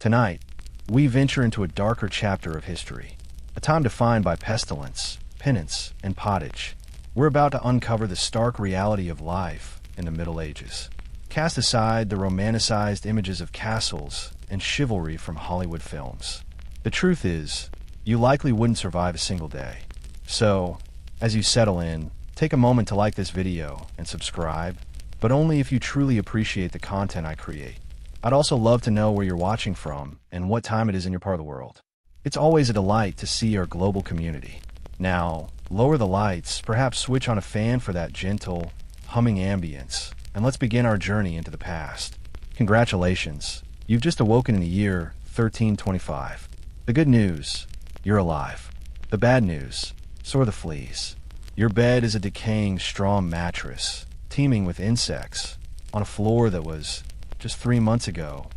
Tonight, we venture into a darker chapter of history, a time defined by pestilence, penance, and pottage. We're about to uncover the stark reality of life in the Middle Ages. Cast aside the romanticized images of castles and chivalry from Hollywood films. The truth is, you likely wouldn't survive a single day. So, as you settle in, take a moment to like this video and subscribe, but only if you truly appreciate the content I create. I'd also love to know where you're watching from and what time it is in your part of the world. It's always a delight to see our global community. Now, lower the lights, perhaps switch on a fan for that gentle, humming ambience, and let's begin our journey into the past. Congratulations, you've just awoken in the year 1325. The good news, you're alive. The bad news, so are the fleas. Your bed is a decaying straw mattress, teeming with insects, on a floor that was, just 3 months ago,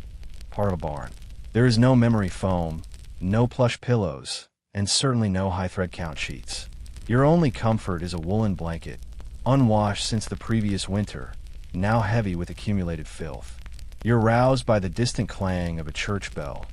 part of a barn. There is no memory foam, no plush pillows, and certainly no high thread count sheets. Your only comfort is a woolen blanket, unwashed since the previous winter, now heavy with accumulated filth. You're roused by the distant clang of a church bell,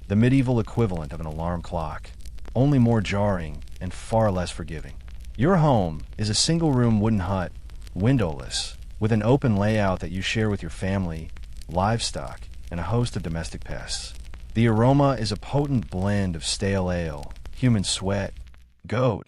the medieval equivalent of an alarm clock, only more jarring and far less forgiving. Your home is a single-room wooden hut, windowless, with an open layout that you share with your family, livestock, and a host of domestic pests. The aroma is a potent blend of stale ale, human sweat, goat,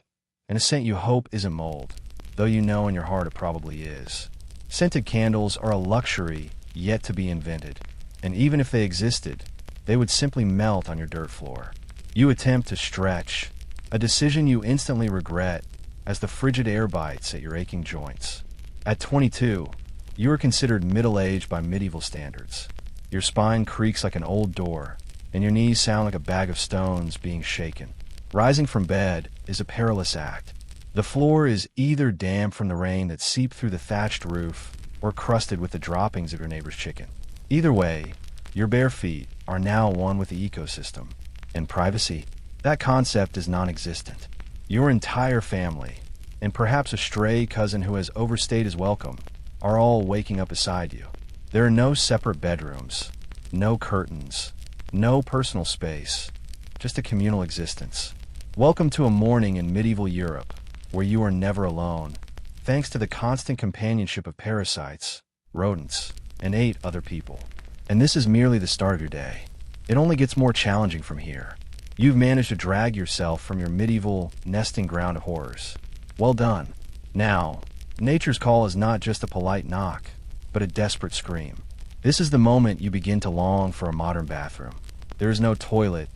and a scent you hope isn't mold, though you know in your heart it probably is. Scented candles are a luxury yet to be invented, and even if they existed, they would simply melt on your dirt floor. You attempt to stretch, a decision you instantly regret as the frigid air bites at your aching joints. At 22, you are considered middle-aged by medieval standards. Your spine creaks like an old door, and your knees sound like a bag of stones being shaken. Rising from bed is a perilous act. The floor is either damp from the rain that seeped through the thatched roof or crusted with the droppings of your neighbor's chicken. Either way, your bare feet are now one with the ecosystem. And privacy, that concept is non-existent. Your entire family, and perhaps a stray cousin who has overstayed his welcome, are all waking up beside you. There are no separate bedrooms, no curtains, no personal space, just a communal existence. Welcome to a morning in medieval Europe, where you are never alone, thanks to the constant companionship of parasites, rodents, and 8 other people. And this is merely the start of your day. It only gets more challenging from here. You've managed to drag yourself from your medieval nesting ground of horrors. Well done. Now, nature's call is not just a polite knock, but a desperate scream. This is the moment you begin to long for a modern bathroom. There is no toilet,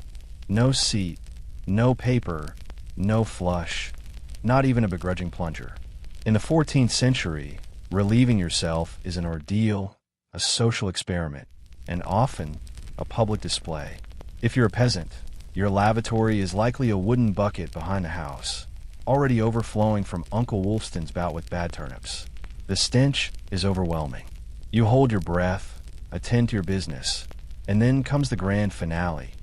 no seat, no paper, no flush, not even a begrudging plunger. In the 14th century, relieving yourself is an ordeal, a social experiment, and often a public display. If you're a peasant, your lavatory is likely a wooden bucket behind the house, already overflowing from Uncle Wolfston's bout with bad turnips. The stench is overwhelming. You hold your breath, attend to your business, and then comes the grand finale.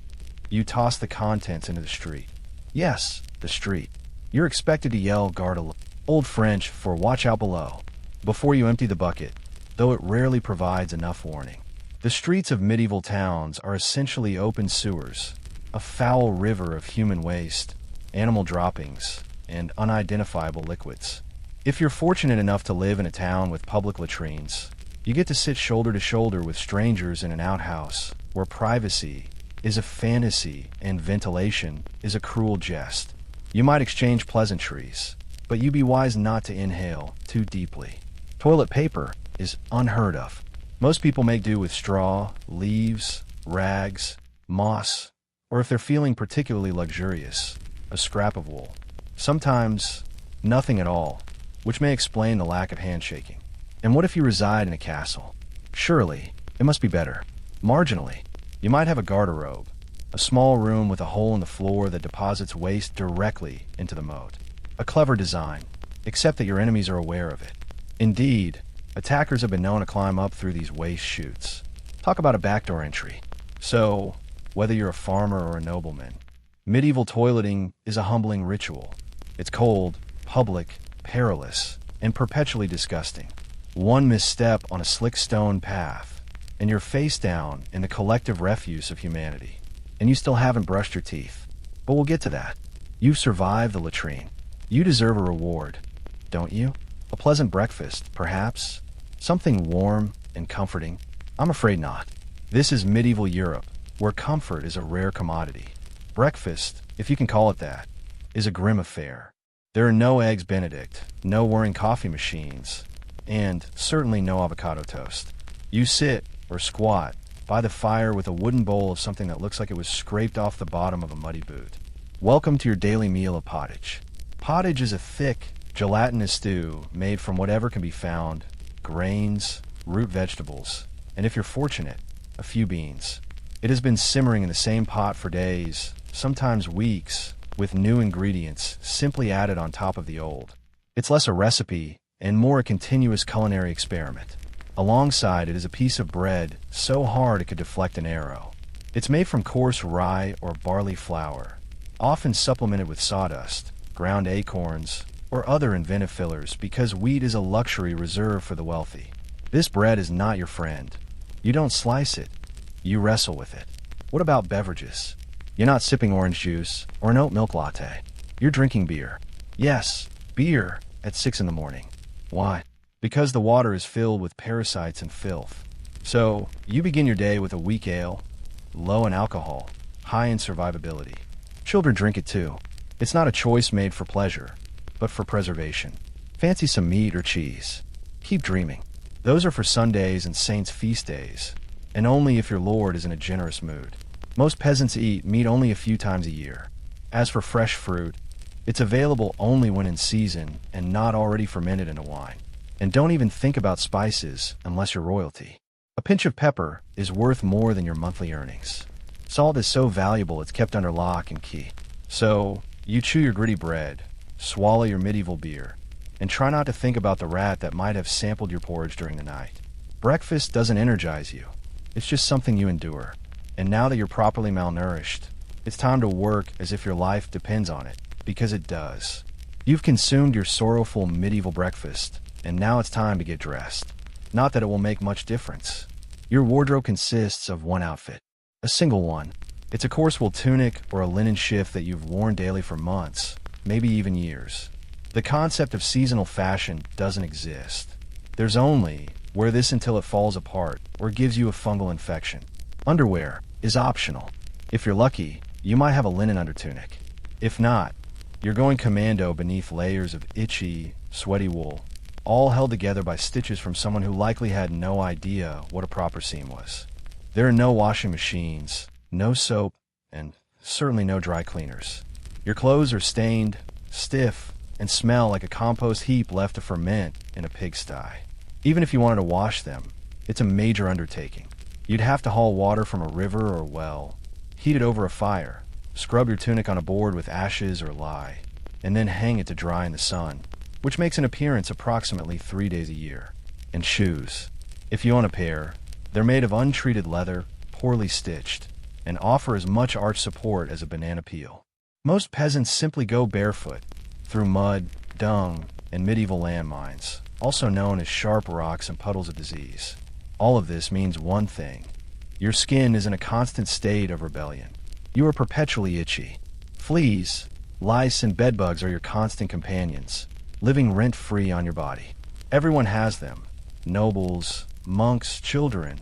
You toss the contents into the street. Yes, the street. You're expected to yell garde à l'eau, Old French for watch out below, before you empty the bucket, though it rarely provides enough warning. The streets of medieval towns are essentially open sewers, a foul river of human waste, animal droppings, and unidentifiable liquids. If you're fortunate enough to live in a town with public latrines, you get to sit shoulder to shoulder with strangers in an outhouse where privacy is a fantasy and ventilation is a cruel jest. You might exchange pleasantries, but you be wise not to inhale too deeply. Toilet paper is unheard of. Most people make do with straw, leaves, rags, moss, or if they're feeling particularly luxurious, a scrap of wool. Sometimes, nothing at all, which may explain the lack of handshaking. And what if you reside in a castle? Surely, it must be better. Marginally, you might have a garderobe, a small room with a hole in the floor that deposits waste directly into the moat. A clever design, except that your enemies are aware of it. Indeed, attackers have been known to climb up through these waste chutes. Talk about a backdoor entry. So, whether you're a farmer or a nobleman, medieval toileting is a humbling ritual. It's cold, public, perilous, and perpetually disgusting. One misstep on a slick stone path, and you're face down in the collective refuse of humanity. And you still haven't brushed your teeth. But we'll get to that. You've survived the latrine. You deserve a reward, don't you? A pleasant breakfast, perhaps? Something warm and comforting? I'm afraid not. This is medieval Europe, where comfort is a rare commodity. Breakfast, if you can call it that, is a grim affair. There are no eggs Benedict, no whirring coffee machines, and certainly no avocado toast. You sit, or squat, by the fire with a wooden bowl of something that looks like it was scraped off the bottom of a muddy boot. Welcome to your daily meal of pottage. Pottage is a thick, gelatinous stew made from whatever can be found: grains, root vegetables, and if you're fortunate, a few beans. It has been simmering in the same pot for days, sometimes weeks, with new ingredients simply added on top of the old. It's less a recipe and more a continuous culinary experiment. Alongside it is a piece of bread so hard it could deflect an arrow. It's made from coarse rye or barley flour, often supplemented with sawdust, ground acorns, or other inventive fillers because wheat is a luxury reserved for the wealthy. This bread is not your friend. You don't slice it, you wrestle with it. What about beverages? You're not sipping orange juice or an oat milk latte. You're drinking beer. Yes, beer at 6 in the morning. Why? Because the water is filled with parasites and filth. So, you begin your day with a weak ale, low in alcohol, high in survivability. Children drink it too. It's not a choice made for pleasure, but for preservation. Fancy some meat or cheese. Keep dreaming. Those are for Sundays and saints' feast days, and only if your Lord is in a generous mood. Most peasants eat meat only a few times a year. As for fresh fruit, it's available only when in season and not already fermented into wine. And don't even think about spices unless you're royalty. A pinch of pepper is worth more than your monthly earnings. Salt is so valuable it's kept under lock and key. So, you chew your gritty bread, swallow your medieval beer, and try not to think about the rat that might have sampled your porridge during the night. Breakfast doesn't energize you. It's just something you endure. And now that you're properly malnourished, it's time to work as if your life depends on it, because it does. You've consumed your sorrowful medieval breakfast, and now it's time to get dressed. Not that it will make much difference. Your wardrobe consists of one outfit. A single one. It's a coarse wool tunic or a linen shift that you've worn daily for months, maybe even years. The concept of seasonal fashion doesn't exist. There's only wear this until it falls apart or gives you a fungal infection. Underwear is optional. If you're lucky, you might have a linen undertunic. If not, you're going commando beneath layers of itchy, sweaty wool, all held together by stitches from someone who likely had no idea what a proper seam was. There are no washing machines, no soap, and certainly no dry cleaners. Your clothes are stained, stiff, and smell like a compost heap left to ferment in a pigsty. Even if you wanted to wash them, it's a major undertaking. You'd have to haul water from a river or well, heat it over a fire, scrub your tunic on a board with ashes or lye, and then hang it to dry in the sun, which makes an appearance approximately 3 days a year. And shoes. If you own a pair, they're made of untreated leather, poorly stitched, and offer as much arch support as a banana peel. Most peasants simply go barefoot, through mud, dung, and medieval landmines, also known as sharp rocks and puddles of disease. All of this means one thing. Your skin is in a constant state of rebellion. You are perpetually itchy. Fleas, lice, and bedbugs are your constant companions, living rent-free on your body. Everyone has them. Nobles, monks, children,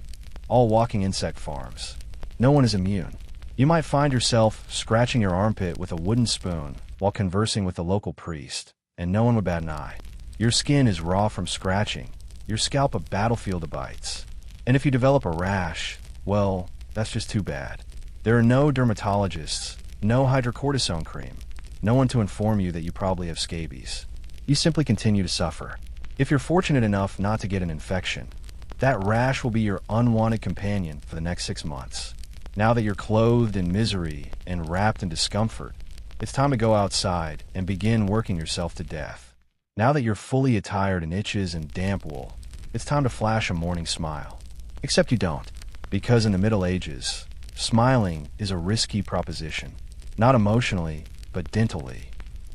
all walking insect farms. No one is immune. You might find yourself scratching your armpit with a wooden spoon while conversing with the local priest, and no one would bat an eye. Your skin is raw from scratching, your scalp a battlefield of bites. And if you develop a rash, well, that's just too bad. There are no dermatologists, no hydrocortisone cream, no one to inform you that you probably have scabies. You simply continue to suffer. If you're fortunate enough not to get an infection, that rash will be your unwanted companion for the next 6 months. Now that you're clothed in misery and wrapped in discomfort, it's time to go outside and begin working yourself to death. Now that you're fully attired in itches and damp wool, it's time to flash a morning smile. Except you don't, because in the Middle Ages, smiling is a risky proposition. Not emotionally, but dentally.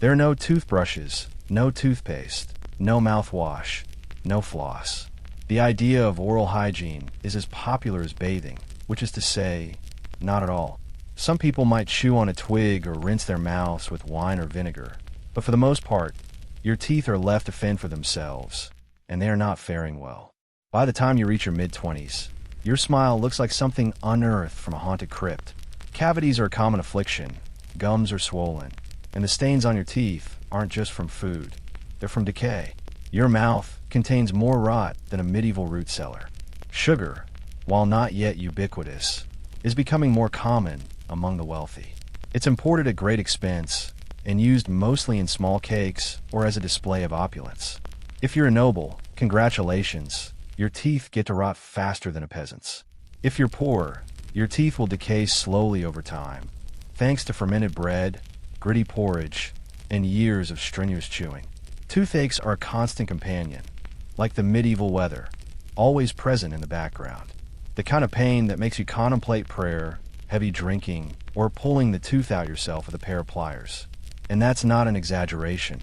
There are no toothbrushes, no toothpaste, no mouthwash, no floss. The idea of oral hygiene is as popular as bathing, which is to say, not at all. Some people might chew on a twig or rinse their mouths with wine or vinegar, but for the most part, your teeth are left to fend for themselves, and they are not faring well. By the time you reach your mid-20s, your smile looks like something unearthed from a haunted crypt. Cavities are a common affliction, gums are swollen, and the stains on your teeth aren't just from food, they're from decay. Your mouth contains more rot than a medieval root cellar. Sugar, while not yet ubiquitous, is becoming more common among the wealthy. It's imported at great expense and used mostly in small cakes or as a display of opulence. If you're a noble, congratulations, your teeth get to rot faster than a peasant's. If you're poor, your teeth will decay slowly over time, thanks to fermented bread, gritty porridge, and years of strenuous chewing. Toothaches are a constant companion, like the medieval weather, always present in the background. The kind of pain that makes you contemplate prayer, heavy drinking, or pulling the tooth out yourself with a pair of pliers. And that's not an exaggeration.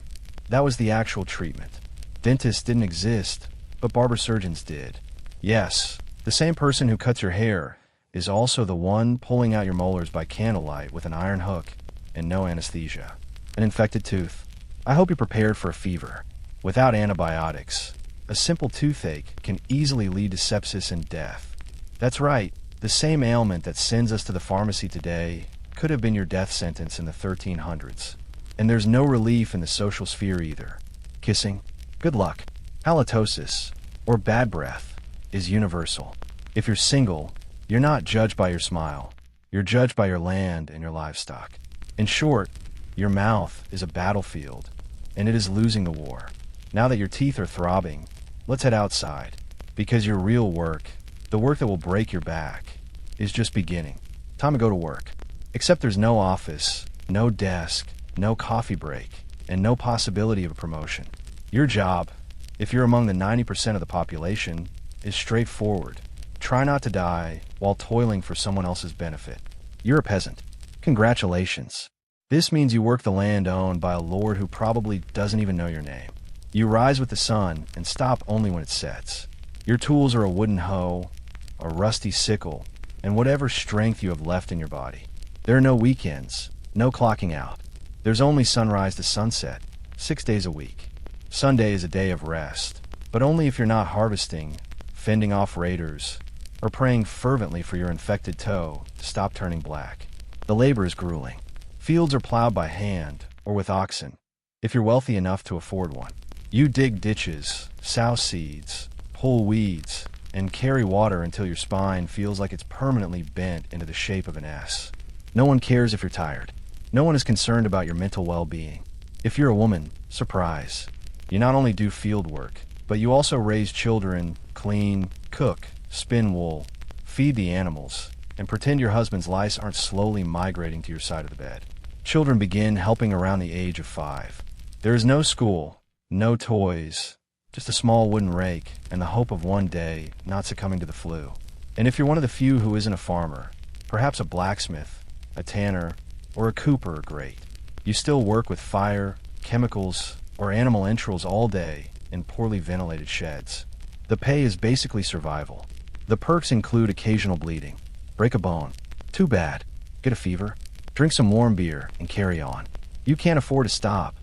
That was the actual treatment. Dentists didn't exist, but barber surgeons did. Yes, the same person who cuts your hair is also the one pulling out your molars by candlelight with an iron hook and no anesthesia. An infected tooth. I hope you're prepared for a fever. Without antibiotics, a simple toothache can easily lead to sepsis and death. That's right, the same ailment that sends us to the pharmacy today could have been your death sentence in the 1300s. And there's no relief in the social sphere either. Kissing, good luck. Halitosis, or bad breath, is universal. If you're single, you're not judged by your smile. You're judged by your land and your livestock. In short, your mouth is a battlefield, and it is losing the war. Now that your teeth are throbbing, let's head outside, because your real work, the work that will break your back, is just beginning. Time to go to work. Except there's no office, no desk, no coffee break, and no possibility of a promotion. Your job, if you're among the 90% of the population, is straightforward. Try not to die while toiling for someone else's benefit. You're a peasant. Congratulations. This means you work the land owned by a lord who probably doesn't even know your name. You rise with the sun and stop only when it sets. Your tools are a wooden hoe, a rusty sickle, and whatever strength you have left in your body. There are no weekends, no clocking out. There's only sunrise to sunset, 6 days a week. Sunday is a day of rest, but only if you're not harvesting, fending off raiders, or praying fervently for your infected toe to stop turning black. The labor is grueling. Fields are plowed by hand or with oxen, if you're wealthy enough to afford one. You dig ditches, sow seeds, pull weeds, and carry water until your spine feels like it's permanently bent into the shape of an S. No one cares if you're tired. No one is concerned about your mental well-being. If you're a woman, surprise. You not only do field work, but you also raise children, clean, cook, spin wool, feed the animals, and pretend your husband's lice aren't slowly migrating to your side of the bed. Children begin helping around the age of 5. There is no school, no toys, just a small wooden rake and the hope of one day not succumbing to the flu. And if you're one of the few who isn't a farmer, perhaps a blacksmith, a tanner, or a cooper are great. You still work with fire, chemicals, or animal entrails all day in poorly ventilated sheds. The pay is basically survival. The perks include occasional bleeding. Break a bone. Too bad. Get a fever. Drink some warm beer and carry on. You can't afford to stop,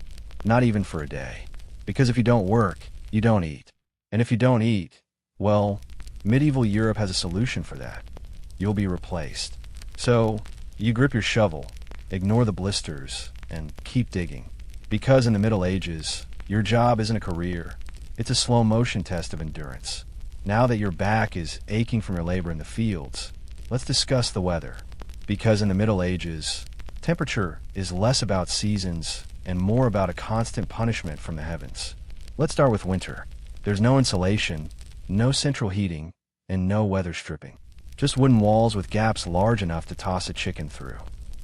not even for a day. Because if you don't work, you don't eat. And if you don't eat, well, medieval Europe has a solution for that. You'll be replaced. So, you grip your shovel, ignore the blisters, and keep digging. Because in the Middle Ages, your job isn't a career. It's a slow motion test of endurance. Now that your back is aching from your labor in the fields, let's discuss the weather. Because in the Middle Ages, temperature is less about seasons and more about a constant punishment from the heavens. Let's start with winter. There's no insulation, no central heating, and no weather stripping. Just wooden walls with gaps large enough to toss a chicken through.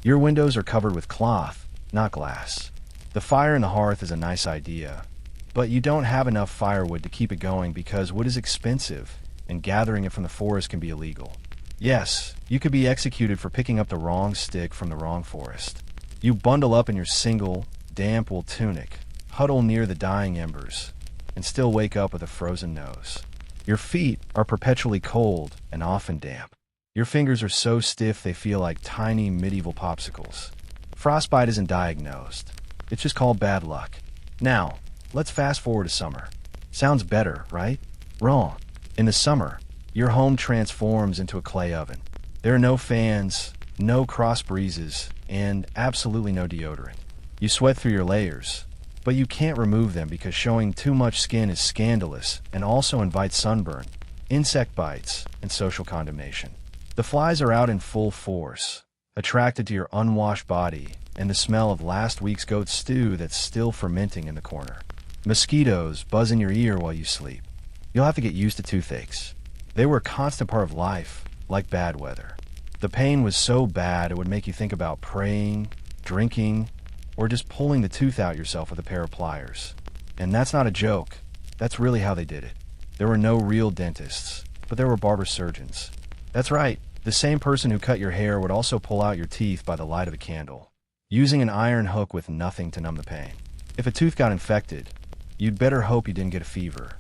Your windows are covered with cloth, not glass. The fire in the hearth is a nice idea, but you don't have enough firewood to keep it going because wood is expensive, and gathering it from the forest can be illegal. Yes, you could be executed for picking up the wrong stick from the wrong forest. You bundle up in your single, damp wool tunic, huddle near the dying embers, and still wake up with a frozen nose. Your feet are perpetually cold and often damp. Your fingers are so stiff they feel like tiny medieval popsicles. Frostbite isn't diagnosed. It's just called bad luck. Now, let's fast forward to summer. Sounds better, right? Wrong. In the summer, your home transforms into a clay oven. There are no fans, no cross breezes, and absolutely no deodorant. You sweat through your layers, but you can't remove them because showing too much skin is scandalous and also invites sunburn, insect bites, and social condemnation. The flies are out in full force, attracted to your unwashed body and the smell of last week's goat stew that's still fermenting in the corner. Mosquitoes buzz in your ear while you sleep. You'll have to get used to toothaches. They were a constant part of life, like bad weather. The pain was so bad it would make you think about praying, drinking, or just pulling the tooth out yourself with a pair of pliers. And that's not a joke. That's really how they did it. There were no real dentists, but there were barber surgeons. That's right. The same person who cut your hair would also pull out your teeth by the light of a candle, using an iron hook with nothing to numb the pain. If a tooth got infected, you'd better hope you didn't get a fever.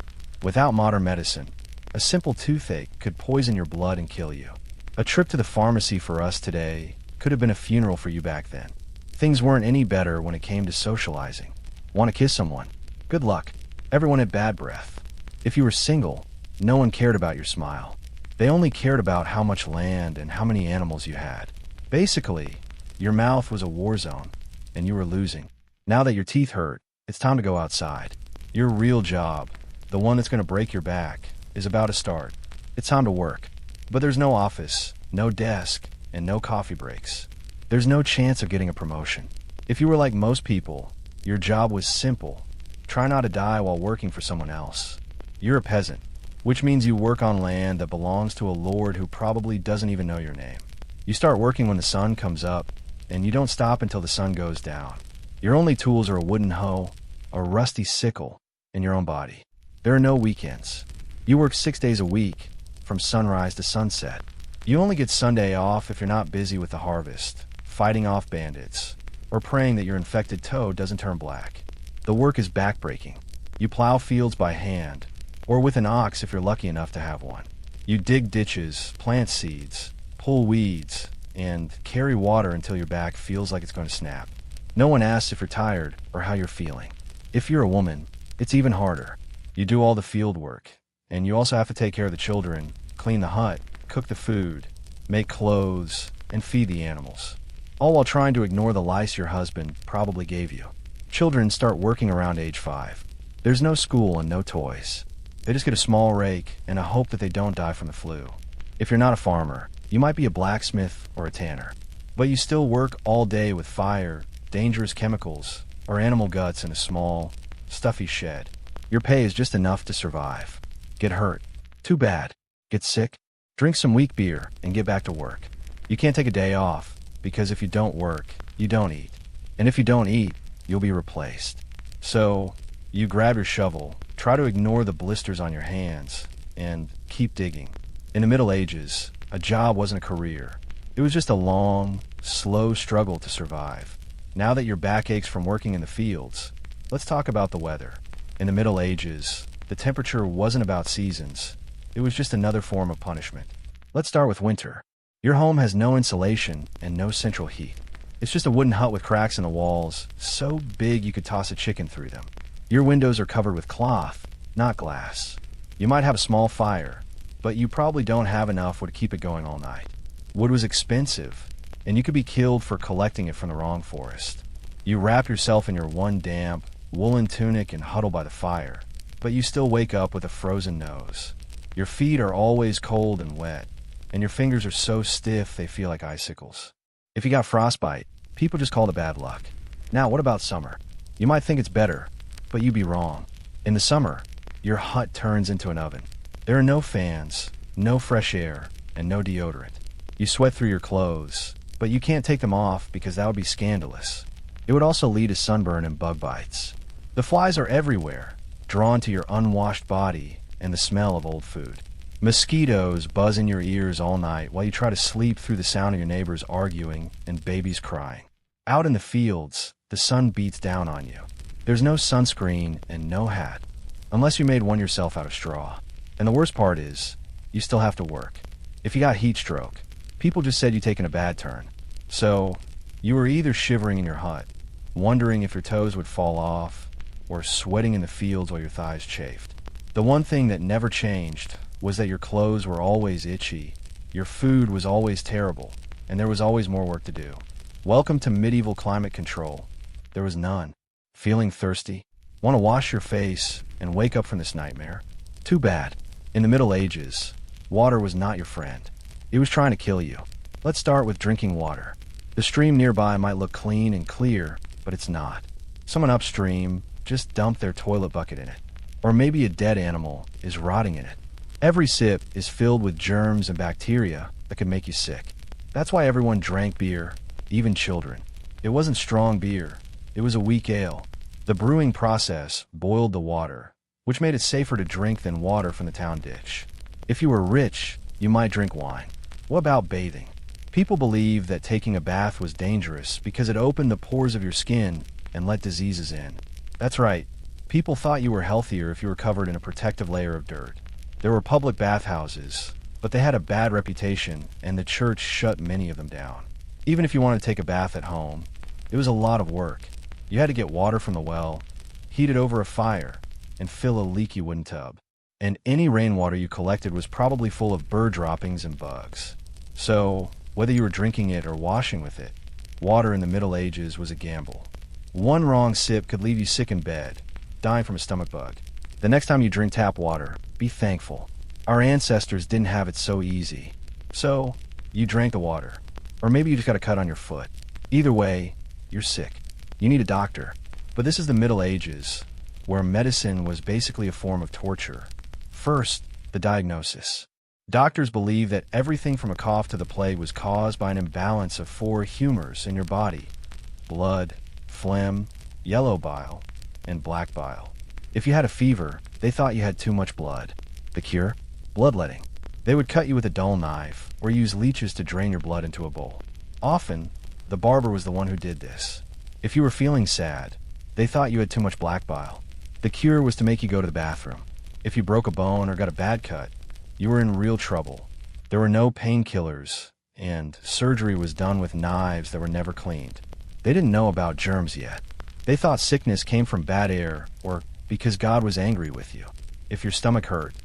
Without modern medicine, a simple toothache could poison your blood and kill you. A trip to the pharmacy for us today could have been a funeral for you back then. Things weren't any better when it came to socializing. Want to kiss someone? Good luck. Everyone had bad breath. If you were single, no one cared about your smile. They only cared about how much land and how many animals you had. Basically, your mouth was a war zone, and you were losing. Now that your teeth hurt, it's time to go outside. Your real job, the one that's going to break your back, is about to start. It's time to work. But there's no office, no desk, and no coffee breaks. There's no chance of getting a promotion. If you were like most people, your job was simple. Try not to die while working for someone else. You're a peasant, which means you work on land that belongs to a lord who probably doesn't even know your name. You start working when the sun comes up, and you don't stop until the sun goes down. Your only tools are a wooden hoe, a rusty sickle, and your own body. There are no weekends. You work 6 days a week, from sunrise to sunset. You only get Sunday off if you're not busy with the harvest, fighting off bandits, or praying that your infected toe doesn't turn black. The work is backbreaking. You plow fields by hand, or with an ox if you're lucky enough to have one. You dig ditches, plant seeds, pull weeds, and carry water until your back feels like it's going to snap. No one asks if you're tired or how you're feeling. If you're a woman, it's even harder. You do all the field work, and you also have to take care of the children, clean the hut, cook the food, make clothes, and feed the animals. All while trying to ignore the lice your husband probably gave you. Children start working around age 5. There's no school and no toys. They just get a small rake and a hope that they don't die from the flu. If you're not a farmer, you might be a blacksmith or a tanner. But you still work all day with fire, dangerous chemicals, or animal guts in a small, stuffy shed. Your pay is just enough to survive. Get hurt. Too bad. Get sick. Drink some weak beer and get back to work. You can't take a day off, because if you don't work, you don't eat. And if you don't eat, you'll be replaced. So, you grab your shovel, try to ignore the blisters on your hands, and keep digging. In the Middle Ages, a job wasn't a career. It was just a long, slow struggle to survive. Now that your back aches from working in the fields, let's talk about the weather. In the Middle Ages, the temperature wasn't about seasons. It was just another form of punishment. Let's start with winter. Your home has no insulation and no central heat. It's just a wooden hut with cracks in the walls, so big you could toss a chicken through them. Your windows are covered with cloth, not glass. You might have a small fire, but you probably don't have enough wood to keep it going all night. Wood was expensive, and you could be killed for collecting it from the wrong forest. You wrap yourself in your one damp, woolen tunic and huddle by the fire, but you still wake up with a frozen nose. Your feet are always cold and wet, and your fingers are so stiff they feel like icicles. If you got frostbite, people just call it bad luck. Now, what about summer? You might think it's better, but you'd be wrong. In the summer, your hut turns into an oven. There are no fans, no fresh air, and no deodorant. You sweat through your clothes, but you can't take them off because that would be scandalous. It would also lead to sunburn and bug bites. The flies are everywhere, drawn to your unwashed body and the smell of old food. Mosquitoes buzz in your ears all night while you try to sleep through the sound of your neighbors arguing and babies crying. Out in the fields, the sun beats down on you. There's no sunscreen and no hat, unless you made one yourself out of straw. And the worst part is, you still have to work. If you got heat stroke, people just said you taken a bad turn. So, you were either shivering in your hut, wondering if your toes would fall off, or sweating in the fields while your thighs chafed. The one thing that never changed was that your clothes were always itchy, your food was always terrible, and there was always more work to do. Welcome to medieval climate control. There was none. Feeling thirsty? Want to wash your face and wake up from this nightmare? Too bad. In the Middle Ages, water was not your friend. It was trying to kill you. Let's start with drinking water. The stream nearby might look clean and clear, but it's not. Someone upstream just dumped their toilet bucket in it. Or maybe a dead animal is rotting in it. Every sip is filled with germs and bacteria that could make you sick. That's why everyone drank beer, even children. It wasn't strong beer. It was a weak ale. The brewing process boiled the water, which made it safer to drink than water from the town ditch. If you were rich, you might drink wine. What about bathing? People believed that taking a bath was dangerous because it opened the pores of your skin and let diseases in. That's right. People thought you were healthier if you were covered in a protective layer of dirt. There were public bathhouses, but they had a bad reputation, and the church shut many of them down. Even if you wanted to take a bath at home, it was a lot of work. You had to get water from the well, heat it over a fire, and fill a leaky wooden tub. And any rainwater you collected was probably full of bird droppings and bugs. So, whether you were drinking it or washing with it, water in the Middle Ages was a gamble. One wrong sip could leave you sick in bed, dying from a stomach bug. The next time you drink tap water, be thankful. Our ancestors didn't have it so easy. So, you drank the water. Or maybe you just got a cut on your foot. Either way, you're sick. You need a doctor. But this is the Middle Ages, where medicine was basically a form of torture. First, the diagnosis. Doctors believed that everything from a cough to the plague was caused by an imbalance of 4 humors in your body: blood, phlegm, yellow bile, and black bile. If you had a fever, they thought you had too much blood. The cure? Bloodletting. They would cut you with a dull knife or use leeches to drain your blood into a bowl. Often, the barber was the one who did this. If you were feeling sad, they thought you had too much black bile. The cure was to make you go to the bathroom. If you broke a bone or got a bad cut, you were in real trouble. There were no painkillers, and surgery was done with knives that were never cleaned. They didn't know about germs yet. They thought sickness came from bad air or because God was angry with you. If your stomach hurt,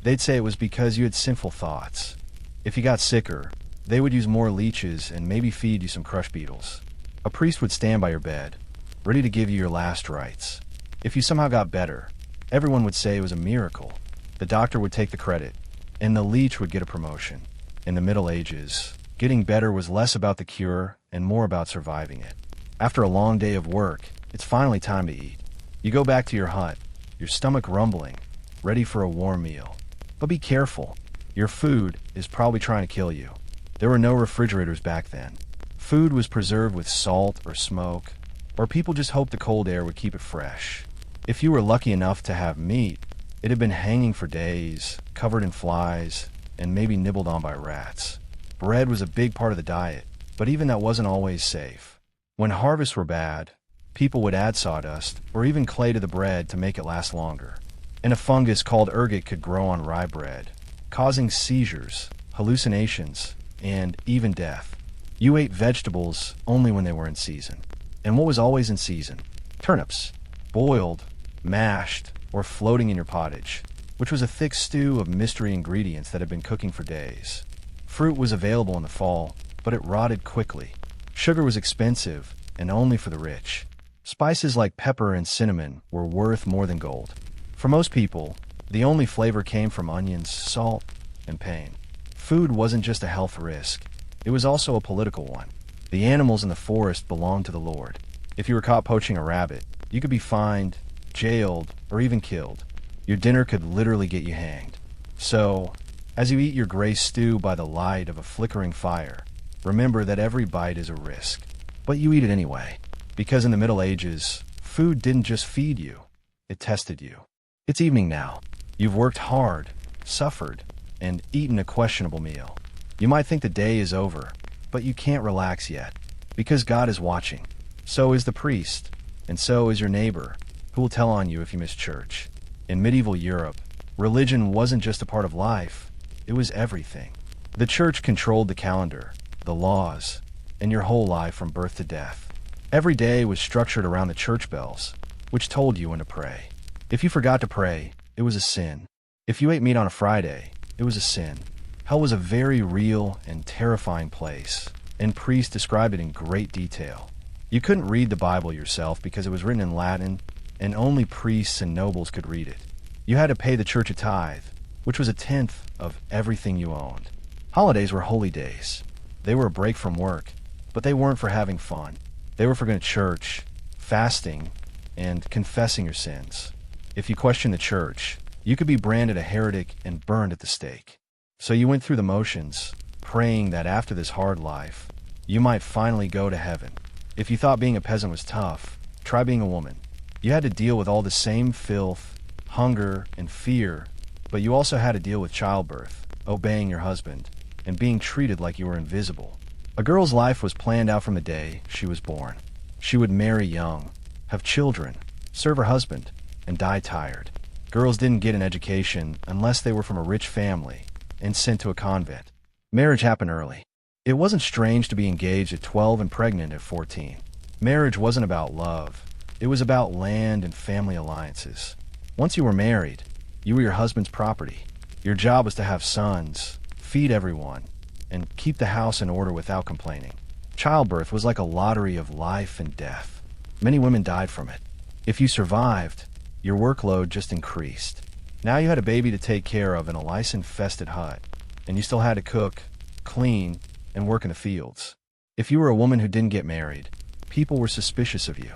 they'd say it was because you had sinful thoughts. If you got sicker, they would use more leeches and maybe feed you some crushed beetles. A priest would stand by your bed, ready to give you your last rites. If you somehow got better, everyone would say it was a miracle. The doctor would take the credit, and the leech would get a promotion. In the Middle Ages, getting better was less about the cure and more about surviving it. After a long day of work, it's finally time to eat. You go back to your hut, your stomach rumbling, ready for a warm meal. But be careful. Your food is probably trying to kill you. There were no refrigerators back then. Food was preserved with salt or smoke, or people just hoped the cold air would keep it fresh. If you were lucky enough to have meat, it had been hanging for days, covered in flies, and maybe nibbled on by rats. Bread was a big part of the diet, but even that wasn't always safe. When harvests were bad, people would add sawdust or even clay to the bread to make it last longer. And a fungus called ergot could grow on rye bread, causing seizures, hallucinations, and even death. You ate vegetables only when they were in season. And what was always in season? Turnips, boiled, mashed, or floating in your pottage, which was a thick stew of mystery ingredients that had been cooking for days. Fruit was available in the fall, but it rotted quickly. Sugar was expensive and only for the rich. Spices like pepper and cinnamon were worth more than gold. For most people, the only flavor came from onions, salt, and pain. Food wasn't just a health risk. It was also a political one. The animals in the forest belonged to the Lord. If you were caught poaching a rabbit, you could be fined, jailed, or even killed. Your dinner could literally get you hanged. So, as you eat your gray stew by the light of a flickering fire, remember that every bite is a risk. But you eat it anyway. Because in the Middle Ages, food didn't just feed you, it tested you. It's evening now. You've worked hard, suffered, and eaten a questionable meal. You might think the day is over, but you can't relax yet, because God is watching. So is the priest, and so is your neighbor, who will tell on you if you miss church. In medieval Europe, Religion wasn't just a part of life, it was everything. The church controlled the calendar, the laws, and your whole life from birth to death. Every day was structured around the church bells, which told you when to pray. If you forgot to pray, it was a sin. If you ate meat on a Friday, it was a sin. Hell was a very real and terrifying place, and priests described it in great detail. You couldn't read the Bible yourself because it was written in Latin, and only priests and nobles could read it. You had to pay the church a tithe, which was a tenth of everything you owned. Holidays were holy days. They were a break from work, but they weren't for having fun. They were for going to church, fasting, and confessing your sins. If you questioned the church, you could be branded a heretic and burned at the stake. So you went through the motions, praying that after this hard life, you might finally go to heaven. If you thought being a peasant was tough, try being a woman. You had to deal with all the same filth, hunger, and fear, but you also had to deal with childbirth, obeying your husband, and being treated like you were invisible. A girl's life was planned out from the day she was born. She would marry young, have children, serve her husband, and die tired. Girls didn't get an education unless they were from a rich family and sent to a convent. Marriage happened early. It wasn't strange to be engaged at 12 and pregnant at 14. Marriage wasn't about love. It was about land and family alliances. Once you were married, you were your husband's property. Your job was to have sons, feed everyone, and keep the house in order without complaining. Childbirth was like a lottery of life and death. Many women died from it. If you survived, your workload just increased. Now you had a baby to take care of in a lice-infested hut, and you still had to cook, clean, and work in the fields. If you were a woman who didn't get married, people were suspicious of you.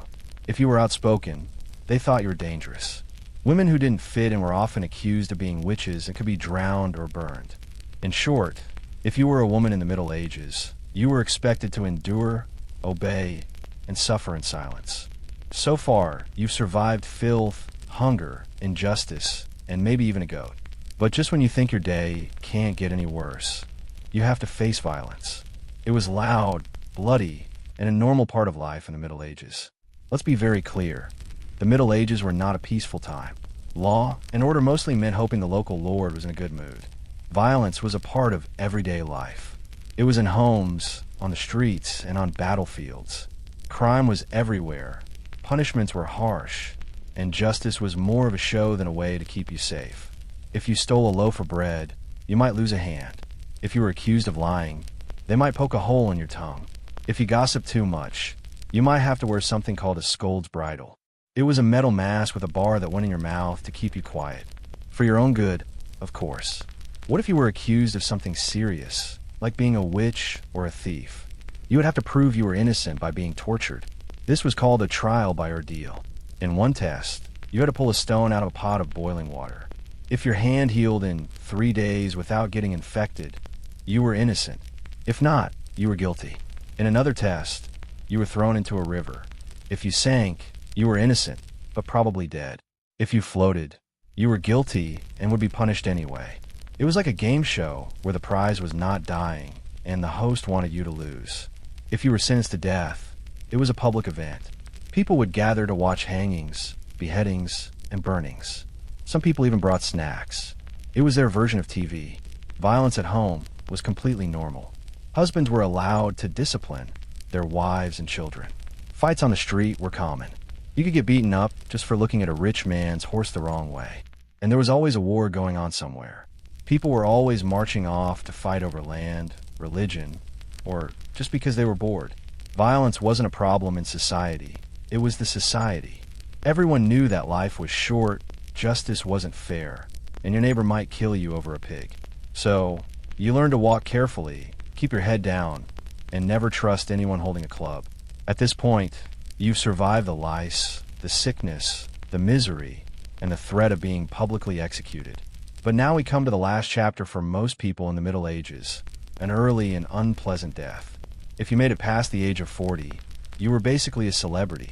If you were outspoken, they thought you were dangerous. Women who didn't fit and were often accused of being witches and could be drowned or burned. In short, if you were a woman in the Middle Ages, you were expected to endure, obey, and suffer in silence. So far, you've survived filth, hunger, injustice, and maybe even a goat. But just when you think your day can't get any worse, you have to face violence. It was loud, bloody, and a normal part of life in the Middle Ages. Let's be very clear. The Middle Ages were not a peaceful time. Law and order mostly meant hoping the local lord was in a good mood. Violence was a part of everyday life. It was in homes, on the streets, and on battlefields. Crime was everywhere. Punishments were harsh, and justice was more of a show than a way to keep you safe. If you stole a loaf of bread, you might lose a hand. If you were accused of lying, they might poke a hole in your tongue. If you gossiped too much, you might have to wear something called a scold's bridle. It was a metal mask with a bar that went in your mouth to keep you quiet. For your own good, of course. What if you were accused of something serious, like being a witch or a thief? You would have to prove you were innocent by being tortured. This was called a trial by ordeal. In one test, you had to pull a stone out of a pot of boiling water. If your hand healed in 3 days without getting infected, you were innocent. If not, you were guilty. In another test, you were thrown into a river. If you sank, you were innocent, but probably dead. If you floated, you were guilty and would be punished anyway. It was like a game show where the prize was not dying and the host wanted you to lose. If you were sentenced to death, it was a public event. People would gather to watch hangings, beheadings, and burnings. Some people even brought snacks. It was their version of TV. Violence at home was completely normal. Husbands were allowed to discipline their wives and children. Fights on the street were common. You could get beaten up just for looking at a rich man's horse the wrong way. And there was always a war going on somewhere. People were always marching off to fight over land, religion, or just because they were bored. Violence wasn't a problem in society. It was the society. Everyone knew that life was short, justice wasn't fair, and your neighbor might kill you over a pig. So, you learned to walk carefully, keep your head down, and never trust anyone holding a club. At this point, you've survived the lice, the sickness, the misery, and the threat of being publicly executed. But now we come to the last chapter for most people in the Middle Ages, an early and unpleasant death. If you made it past the age of 40, you were basically a celebrity.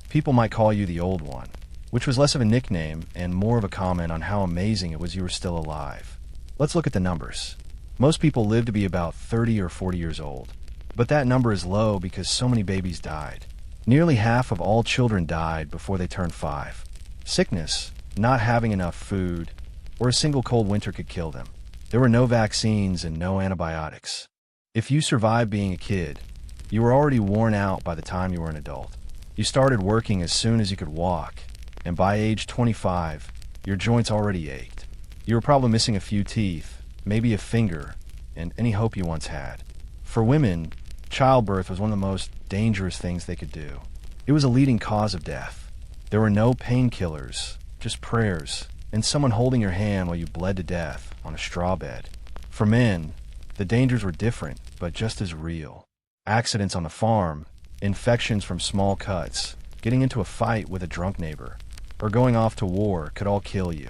People might call you the Old One, which was less of a nickname and more of a comment on how amazing it was you were still alive. Let's look at the numbers. Most people live to be about 30 or 40 years old, but that number is low because so many babies died. Nearly half of all children died before they turned 5. Sickness, not having enough food, or a single cold winter could kill them. There were no vaccines and no antibiotics. If you survived being a kid, you were already worn out by the time you were an adult. You started working as soon as you could walk, and by age 25, your joints already ached. You were probably missing a few teeth, maybe a finger, and any hope you once had. For women, childbirth was one of the most dangerous things they could do. It was a leading cause of death. There were no painkillers, just prayers, and someone holding your hand while you bled to death on a straw bed. For men, the dangers were different, but just as real. Accidents on the farm, infections from small cuts, getting into a fight with a drunk neighbor, or going off to war could all kill you.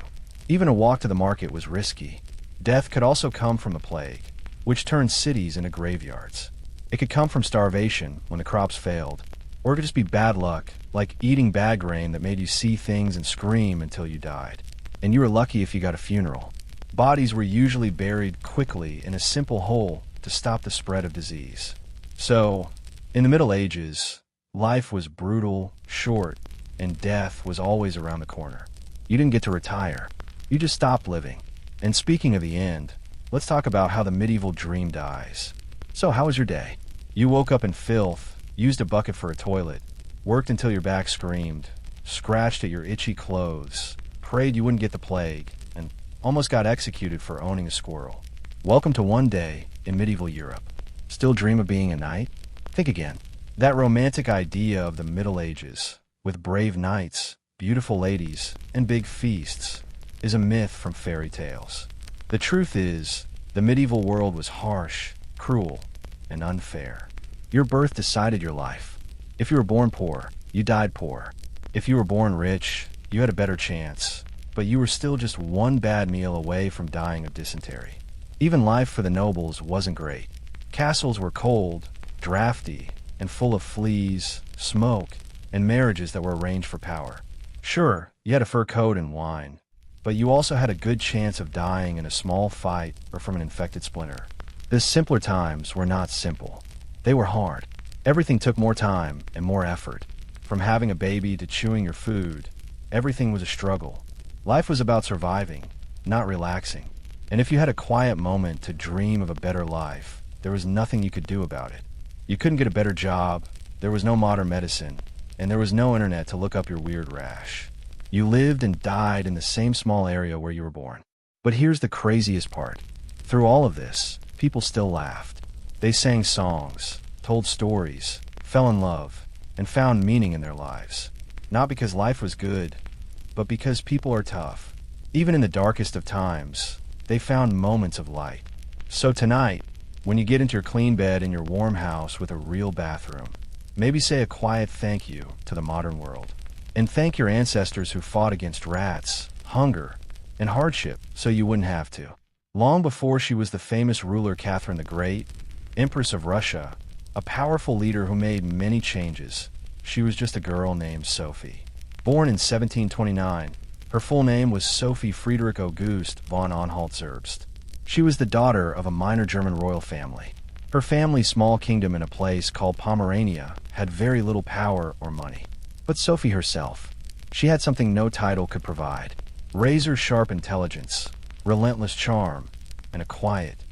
Even a walk to the market was risky. Death could also come from the plague, which turned cities into graveyards. It could come from starvation when the crops failed, or it could just be bad luck, like eating bad grain that made you see things and scream until you died. And you were lucky if you got a funeral. Bodies were usually buried quickly in a simple hole to stop the spread of disease. So, in the Middle Ages, life was brutal, short, and death was always around the corner. You didn't get to retire. You just stopped living. And speaking of the end, let's talk about how the medieval dream dies. So how was your day? You woke up in filth, used a bucket for a toilet, worked until your back screamed, scratched at your itchy clothes, prayed you wouldn't get the plague, and almost got executed for owning a squirrel. Welcome to one day in medieval Europe. Still dream of being a knight? Think again. That romantic idea of the Middle Ages, with brave knights, beautiful ladies, and big feasts, is a myth from fairy tales. The truth is, the medieval world was harsh, cruel, and unfair. Your birth decided your life. If you were born poor, you died poor. If you were born rich, you had a better chance, but you were still just one bad meal away from dying of dysentery. Even life for the nobles wasn't great. Castles were cold, drafty, and full of fleas, smoke, and marriages that were arranged for power. Sure, you had a fur coat and wine, but you also had a good chance of dying in a small fight or from an infected splinter. The simpler times were not simple. They were hard. Everything took more time and more effort. From having a baby to chewing your food, everything was a struggle. Life was about surviving, not relaxing. And if you had a quiet moment to dream of a better life, there was nothing you could do about it. You couldn't get a better job, there was no modern medicine, and there was no internet to look up your weird rash. You lived and died in the same small area where you were born. But here's the craziest part. Through all of this, people still laughed. They sang songs, told stories, fell in love, and found meaning in their lives. Not because life was good, but because people are tough. Even in the darkest of times, they found moments of light. So tonight, when you get into your clean bed in your warm house with a real bathroom, maybe say a quiet thank you to the modern world. And thank your ancestors who fought against rats, hunger, and hardship so you wouldn't have to. Long before she was the famous ruler Catherine the Great, Empress of Russia, a powerful leader who made many changes, she was just a girl named Sophie. Born in 1729, her full name was Sophie Friedrich August von Anhalt-Zerbst. She was the daughter of a minor German royal family. Her family's small kingdom in a place called Pomerania had very little power or money. But Sophie herself, she had something no title could provide. Razor-sharp intelligence, relentless charm, and a quiet,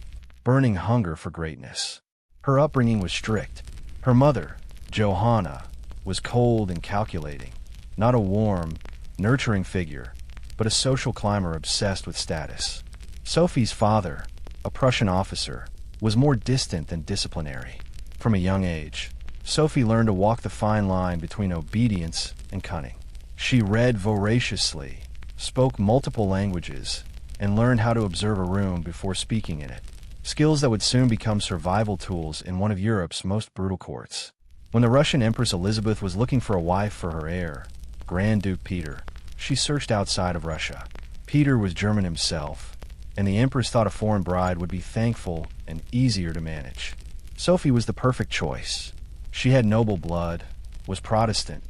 burning hunger for greatness. Her upbringing was strict. Her mother, Johanna, was cold and calculating, not a warm, nurturing figure, but a social climber obsessed with status. Sophie's father, a Prussian officer, was more distant than disciplinary. From a young age, Sophie learned to walk the fine line between obedience and cunning. She read voraciously, spoke multiple languages, and learned how to observe a room before speaking in it. Skills that would soon become survival tools in one of Europe's most brutal courts. When the Russian Empress Elizabeth was looking for a wife for her heir, Grand Duke Peter, she searched outside of Russia. Peter was German himself, and the Empress thought a foreign bride would be thankful and easier to manage. Sophie was the perfect choice. She had noble blood, was Protestant,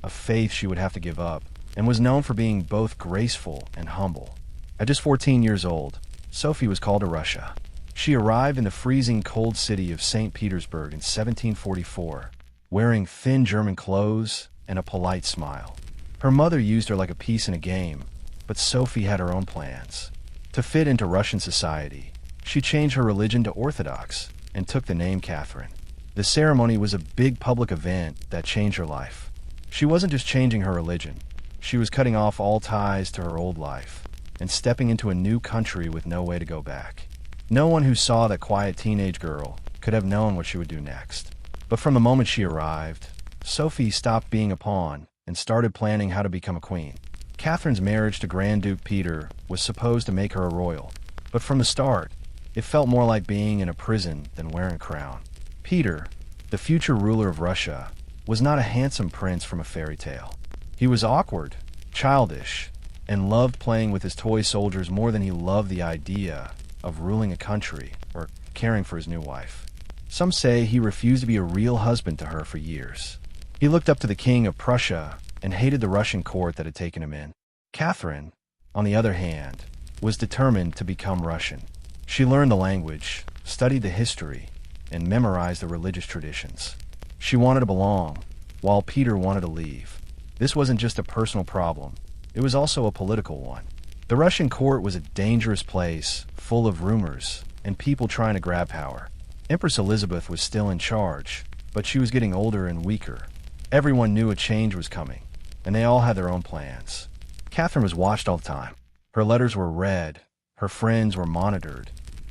a faith she would have to give up, and was known for being both graceful and humble. At just 14 years old, Sophie was called to Russia. She arrived in the freezing cold city of St. Petersburg in 1744, wearing thin German clothes and a polite smile. Her mother used her like a piece in a game, but Sophie had her own plans. To fit into Russian society, she changed her religion to Orthodox and took the name Catherine. The ceremony was a big public event that changed her life. She wasn't just changing her religion, she was cutting off all ties to her old life and stepping into a new country with no way to go back. No one who saw that quiet teenage girl could have known what she would do next. But from the moment she arrived, Sophie stopped being a pawn and started planning how to become a queen. Catherine's marriage to Grand Duke Peter was supposed to make her a royal, but from the start, it felt more like being in a prison than wearing a crown. Peter, the future ruler of Russia, was not a handsome prince from a fairy tale. He was awkward, childish, and loved playing with his toy soldiers more than he loved the idea of ruling a country or caring for his new wife. Some say he refused to be a real husband to her for years. He looked up to the king of Prussia and hated the Russian court that had taken him in. Catherine, on the other hand, was determined to become Russian. She learned the language, studied the history, and memorized the religious traditions. She wanted to belong, while Peter wanted to leave. This wasn't just a personal problem, it was also a political one. The Russian court was a dangerous place, full of rumors, and people trying to grab power. Empress Elizabeth was still in charge, but she was getting older and weaker. Everyone knew a change was coming, and they all had their own plans. Catherine was watched all the time. Her letters were read, her friends were monitored,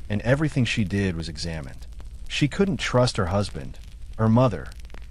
and everything she did was examined. She couldn't trust her husband, her mother,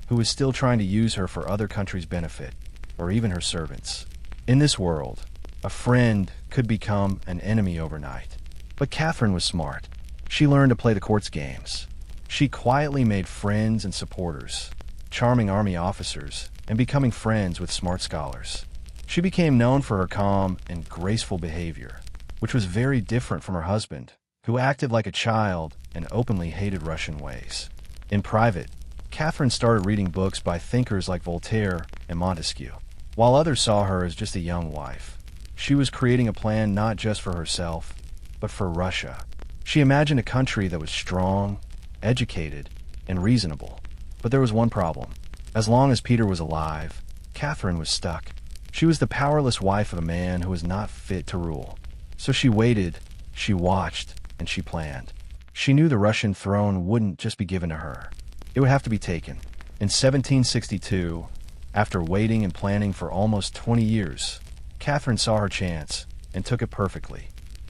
who was still trying to use her for other countries' benefit, or even her servants. In this world, a friend could become an enemy overnight. But Catherine was smart. She learned to play the court's games. She quietly made friends and supporters, charming army officers, and becoming friends with smart scholars. She became known for her calm and graceful behavior, which was very different from her husband, who acted like a child and openly hated Russian ways. In private, Catherine started reading books by thinkers like Voltaire and Montesquieu. While others saw her as just a young wife, she was creating a plan not just for herself, but for Russia. She imagined a country that was strong, educated, and reasonable. But there was one problem. As long as Peter was alive, Catherine was stuck. She was the powerless wife of a man who was not fit to rule. So she waited, she watched, and she planned. She knew the Russian throne wouldn't just be given to her. It would have to be taken. In 1762, after waiting and planning for almost 20 years, Catherine saw her chance and took it perfectly.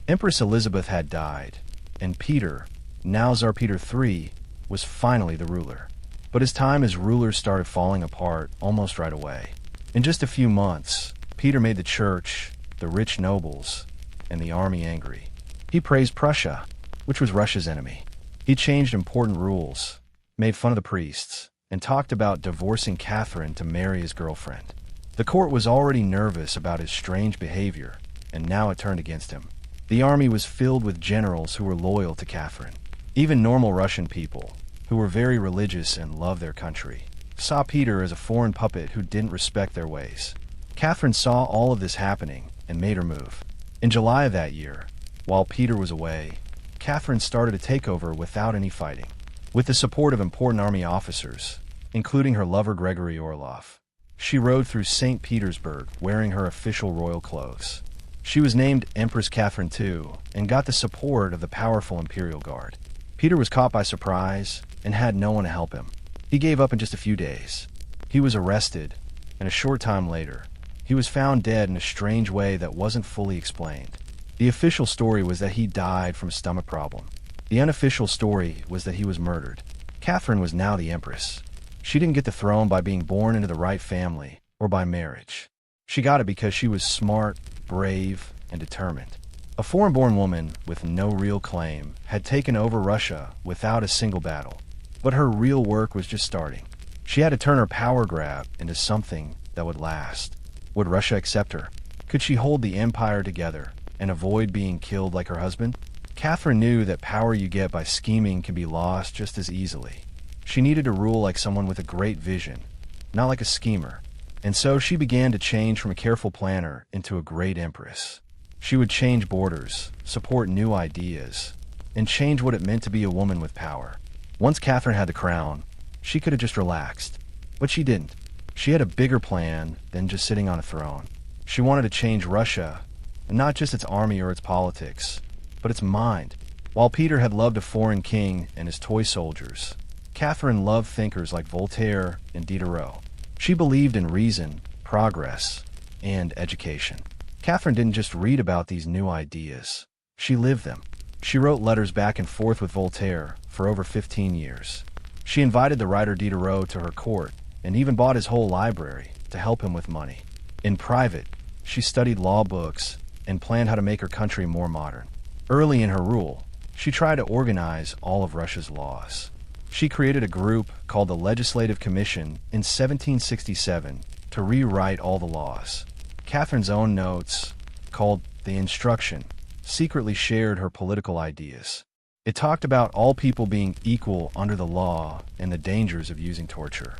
Empress Elizabeth had died, and Peter, now Tsar Peter III, was finally the ruler. But his time as ruler started falling apart almost right away. In just a few months, Peter made the church, the rich nobles, and the army angry. He praised Prussia, which was Russia's enemy. He changed important rules, made fun of the priests, and talked about divorcing Catherine to marry his girlfriend. The court was already nervous about his strange behavior, and now it turned against him. The army was filled with generals who were loyal to Catherine. Even normal Russian people, who were very religious and loved their country, saw Peter as a foreign puppet who didn't respect their ways. Catherine saw all of this happening and made her move. In July of that year, while Peter was away, Catherine started a takeover without any fighting. With the support of important army officers, including her lover Gregory Orlov, she rode through St. Petersburg wearing her official royal clothes. She was named Empress Catherine II and got the support of the powerful Imperial Guard. Peter was caught by surprise and had no one to help him. He gave up in just a few days. He was arrested, and a short time later, he was found dead in a strange way that wasn't fully explained. The official story was that he died from a stomach problem. The unofficial story was that he was murdered. Catherine was now the empress. She didn't get the throne by being born into the right family or by marriage. She got it because she was smart, brave, and determined. A foreign-born woman with no real claim had taken over Russia without a single battle. But her real work was just starting. She had to turn her power grab into something that would last. Would Russia accept her? Could she hold the empire together and avoid being killed like her husband? Catherine knew that power you get by scheming can be lost just as easily. She needed to rule like someone with a great vision, not like a schemer. And so she began to change from a careful planner into a great empress. She would change borders, support new ideas, and change what it meant to be a woman with power. Once Catherine had the crown, she could have just relaxed. But she didn't. She had a bigger plan than just sitting on a throne. She wanted to change Russia, and not just its army or its politics, but its mind. While Peter had loved a foreign king and his toy soldiers, Catherine loved thinkers like Voltaire and Diderot. She believed in reason, progress, and education. Catherine didn't just read about these new ideas. She lived them. She wrote letters back and forth with Voltaire for over 15 years. She invited the writer Diderot to her court and even bought his whole library to help him with money. In private, she studied law books and planned how to make her country more modern. Early in her rule, she tried to organize all of Russia's laws. She created a group called the Legislative Commission in 1767 to rewrite all the laws. Catherine's own notes, called the Instruction, secretly shared her political ideas. It talked about all people being equal under the law and the dangers of using torture.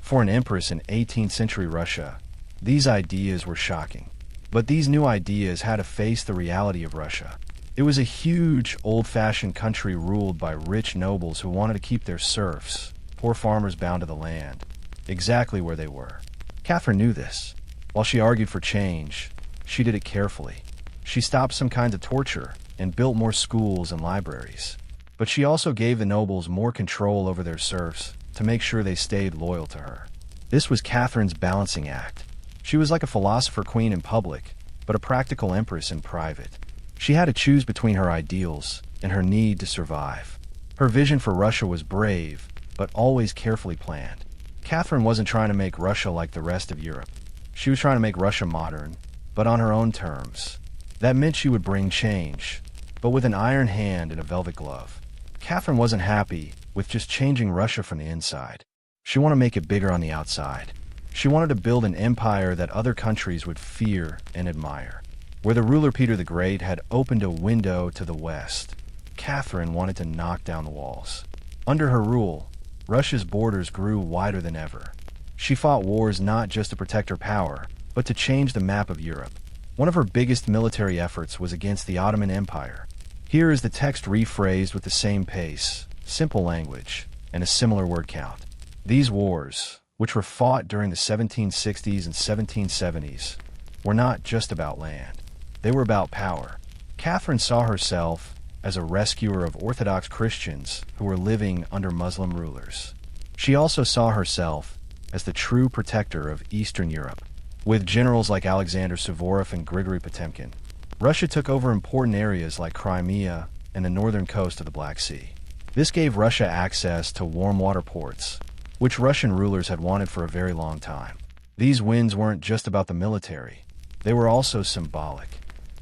For an empress in 18th century Russia, these ideas were shocking. But these new ideas had to face the reality of Russia. It was a huge, old-fashioned country ruled by rich nobles who wanted to keep their serfs, poor farmers bound to the land, exactly where they were. Catherine knew this. While she argued for change, she did it carefully. She stopped some kinds of torture and built more schools and libraries. But she also gave the nobles more control over their serfs to make sure they stayed loyal to her. This was Catherine's balancing act. She was like a philosopher queen in public, but a practical empress in private. She had to choose between her ideals and her need to survive. Her vision for Russia was brave, but always carefully planned. Catherine wasn't trying to make Russia like the rest of Europe. She was trying to make Russia modern, but on her own terms. That meant she would bring change, but with an iron hand and a velvet glove. Catherine wasn't happy with just changing Russia from the inside. She wanted to make it bigger on the outside. She wanted to build an empire that other countries would fear and admire. Where the ruler Peter the Great had opened a window to the west, Catherine wanted to knock down the walls. Under her rule, Russia's borders grew wider than ever. She fought wars not just to protect her power, but to change the map of Europe. One of her biggest military efforts was against the Ottoman Empire. Here is the text rephrased with the same pace, simple language, and a similar word count. These wars, which were fought during the 1760s and 1770s, were not just about land. They were about power. Catherine saw herself as a rescuer of Orthodox Christians who were living under Muslim rulers. She also saw herself as the true protector of Eastern Europe. With generals like Alexander Suvorov and Grigory Potemkin, Russia took over important areas like Crimea and the northern coast of the Black Sea. This gave Russia access to warm water ports, which Russian rulers had wanted for a very long time. These wins weren't just about the military. They were also symbolic.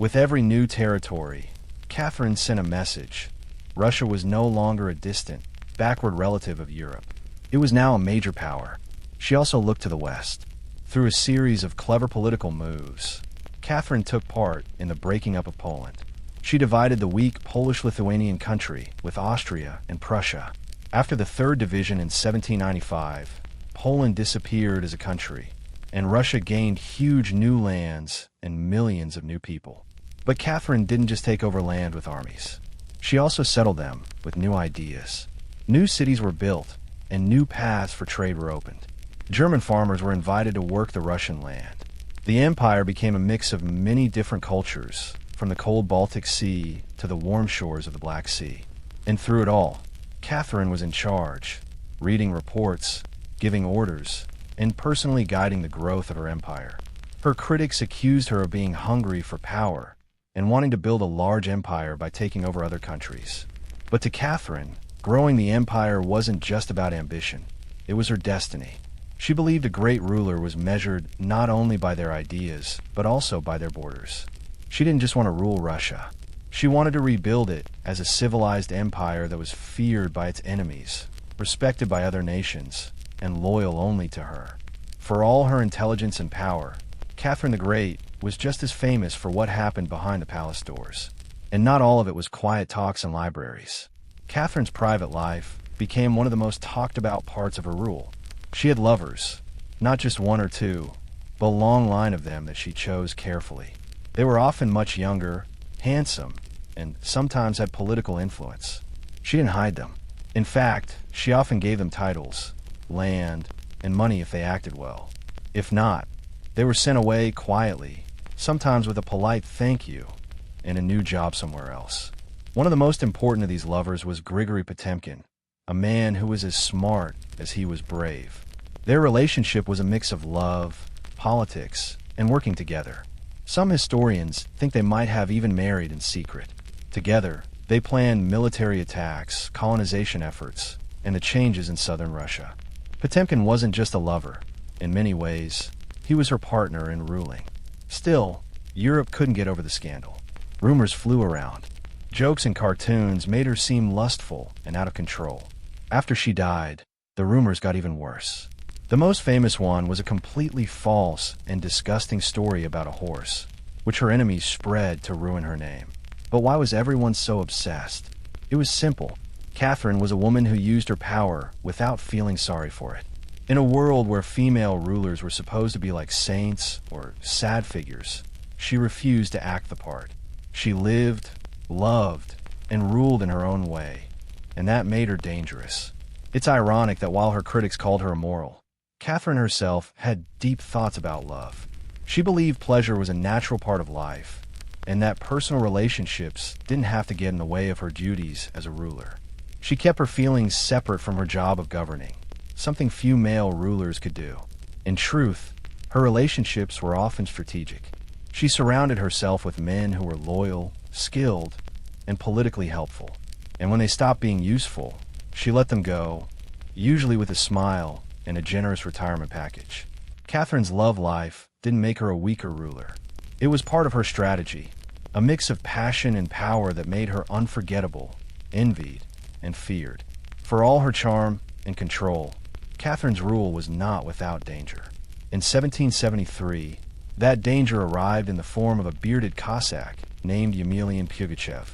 With every new territory, Catherine sent a message. Russia was no longer a distant, backward relative of Europe. It was now a major power. She also looked to the west. Through a series of clever political moves, Catherine took part in the breaking up of Poland. She divided the weak Polish-Lithuanian country with Austria and Prussia. After the Third Division in 1795, Poland disappeared as a country, and Russia gained huge new lands and millions of new people. But Catherine didn't just take over land with armies. She also settled them with new ideas. New cities were built, and new paths for trade were opened. German farmers were invited to work the Russian land. The empire became a mix of many different cultures, from the cold Baltic Sea to the warm shores of the Black Sea. And through it all, Catherine was in charge, reading reports, giving orders, and personally guiding the growth of her empire. Her critics accused her of being hungry for power and wanting to build a large empire by taking over other countries. But to Catherine, growing the empire wasn't just about ambition. It was her destiny. She believed a great ruler was measured not only by their ideas, but also by their borders. She didn't just want to rule Russia. She wanted to rebuild it as a civilized empire that was feared by its enemies, respected by other nations, and loyal only to her. For all her intelligence and power, Catherine the Great was just as famous for what happened behind the palace doors. And not all of it was quiet talks in libraries. Catherine's private life became one of the most talked about parts of her rule. She had lovers, not just one or two, but a long line of them that she chose carefully. They were often much younger, handsome, and sometimes had political influence. She didn't hide them. In fact, she often gave them titles, land, and money if they acted well. If not, they were sent away quietly, sometimes with a polite thank you and a new job somewhere else. One of the most important of these lovers was Grigory Potemkin, a man who was as smart as he was brave. Their relationship was a mix of love, politics, and working together. Some historians think they might have even married in secret. Together, they planned military attacks, colonization efforts, and the changes in southern Russia. Potemkin wasn't just a lover. In many ways, he was her partner in ruling. Still, Europe couldn't get over the scandal. Rumors flew around. Jokes and cartoons made her seem lustful and out of control. After she died, the rumors got even worse. The most famous one was a completely false and disgusting story about a horse, which her enemies spread to ruin her name. But why was everyone so obsessed? It was simple. Catherine was a woman who used her power without feeling sorry for it. In a world where female rulers were supposed to be like saints or sad figures, she refused to act the part. She lived, loved, and ruled in her own way, and that made her dangerous. It's ironic that while her critics called her immoral, Catherine herself had deep thoughts about love. She believed pleasure was a natural part of life, and that personal relationships didn't have to get in the way of her duties as a ruler. She kept her feelings separate from her job of governing, something few male rulers could do. In truth, her relationships were often strategic. She surrounded herself with men who were loyal, skilled, and politically helpful. And when they stopped being useful, she let them go, usually with a smile and a generous retirement package. Catherine's love life didn't make her a weaker ruler. It was part of her strategy, a mix of passion and power that made her unforgettable, envied, and feared. For all her charm and control, Catherine's rule was not without danger. In 1773, that danger arrived in the form of a bearded Cossack named Yemelyan Pugachev.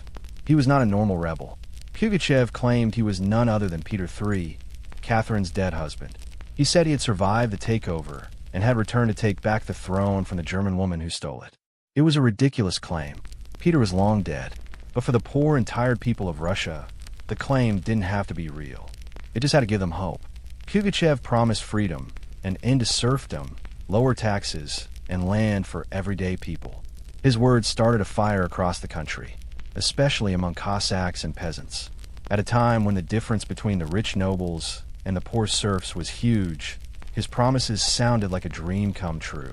He was not a normal rebel. Pugachev claimed he was none other than Peter III, Catherine's dead husband. He said he had survived the takeover and had returned to take back the throne from the German woman who stole it. It was a ridiculous claim. Peter was long dead, but for the poor and tired people of Russia, the claim didn't have to be real. It just had to give them hope. Pugachev promised freedom, an end to serfdom, lower taxes, and land for everyday people. His words started a fire across the country, especially among Cossacks and peasants. At a time when the difference between the rich nobles and the poor serfs was huge, his promises sounded like a dream come true.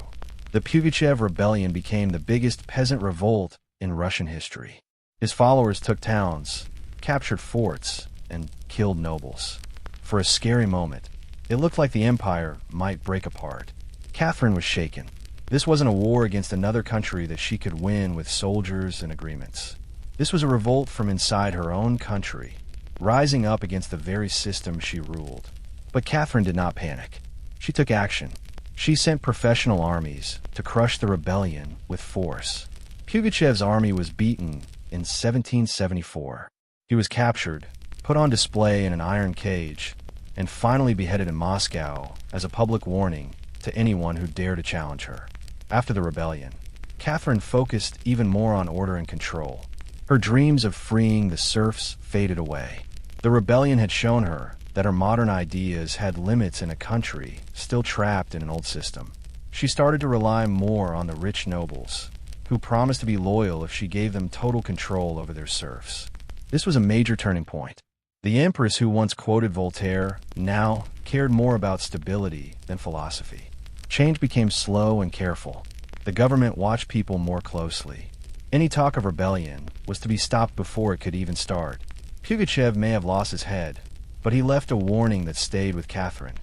The Pugachev rebellion became the biggest peasant revolt in Russian history. His followers took towns, captured forts, and killed nobles. For a scary moment, it looked like the empire might break apart. Catherine was shaken. This wasn't a war against another country that she could win with soldiers and agreements. This was a revolt from inside her own country, rising up against the very system she ruled. But Catherine did not panic. She took action. She sent professional armies to crush the rebellion with force. Pugachev's army was beaten in 1774. He was captured, put on display in an iron cage, and finally beheaded in Moscow as a public warning to anyone who dared to challenge her. After the rebellion, Catherine focused even more on order and control. Her dreams of freeing the serfs faded away. The rebellion had shown her that her modern ideas had limits in a country still trapped in an old system. She started to rely more on the rich nobles, who promised to be loyal if she gave them total control over their serfs. This was a major turning point. The empress who once quoted Voltaire now cared more about stability than philosophy. Change became slow and careful. The government watched people more closely. Any talk of rebellion was to be stopped before it could even start. Pugachev may have lost his head, but he left a warning that stayed with Catherine.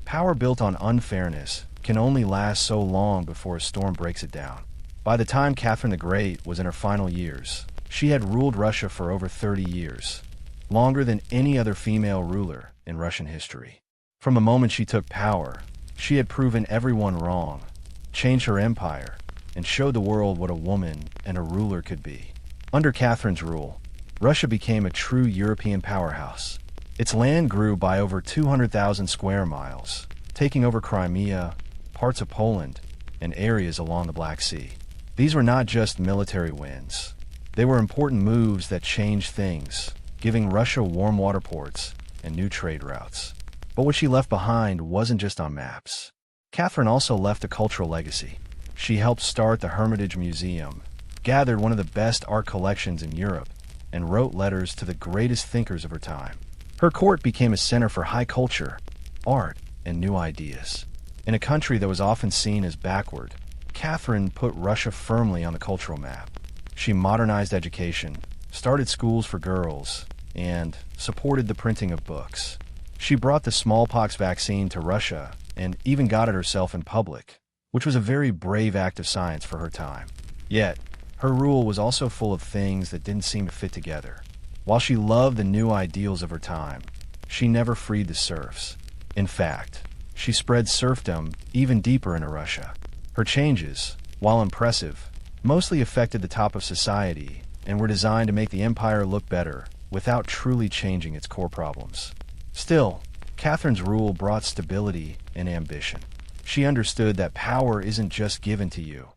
Power built on unfairness can only last so long before a storm breaks it down. By the time Catherine the Great was in her final years, she had ruled Russia for over 30 years, longer than any other female ruler in Russian history. From the moment she took power, she had proven everyone wrong, changed her empire, and showed the world what a woman and a ruler could be. Under Catherine's rule, Russia became a true European powerhouse. Its land grew by over 200,000 square miles, taking over Crimea, parts of Poland, and areas along the Black Sea. These were not just military wins. They were important moves that changed things, giving Russia warm water ports and new trade routes. But what she left behind wasn't just on maps. Catherine also left a cultural legacy. She helped start the Hermitage Museum, gathered one of the best art collections in Europe, and wrote letters to the greatest thinkers of her time. Her court became a center for high culture, art, and new ideas. In a country that was often seen as backward, Catherine put Russia firmly on the cultural map. She modernized education, started schools for girls, and supported the printing of books. She brought the smallpox vaccine to Russia and even got it herself in public, which was a very brave act of science for her time. Yet, her rule was also full of things that didn't seem to fit together. While she loved the new ideals of her time, she never freed the serfs. In fact, she spread serfdom even deeper into Russia. Her changes, while impressive, mostly affected the top of society and were designed to make the empire look better without truly changing its core problems. Still, Catherine's rule brought stability and ambition. She understood that power isn't just given to you.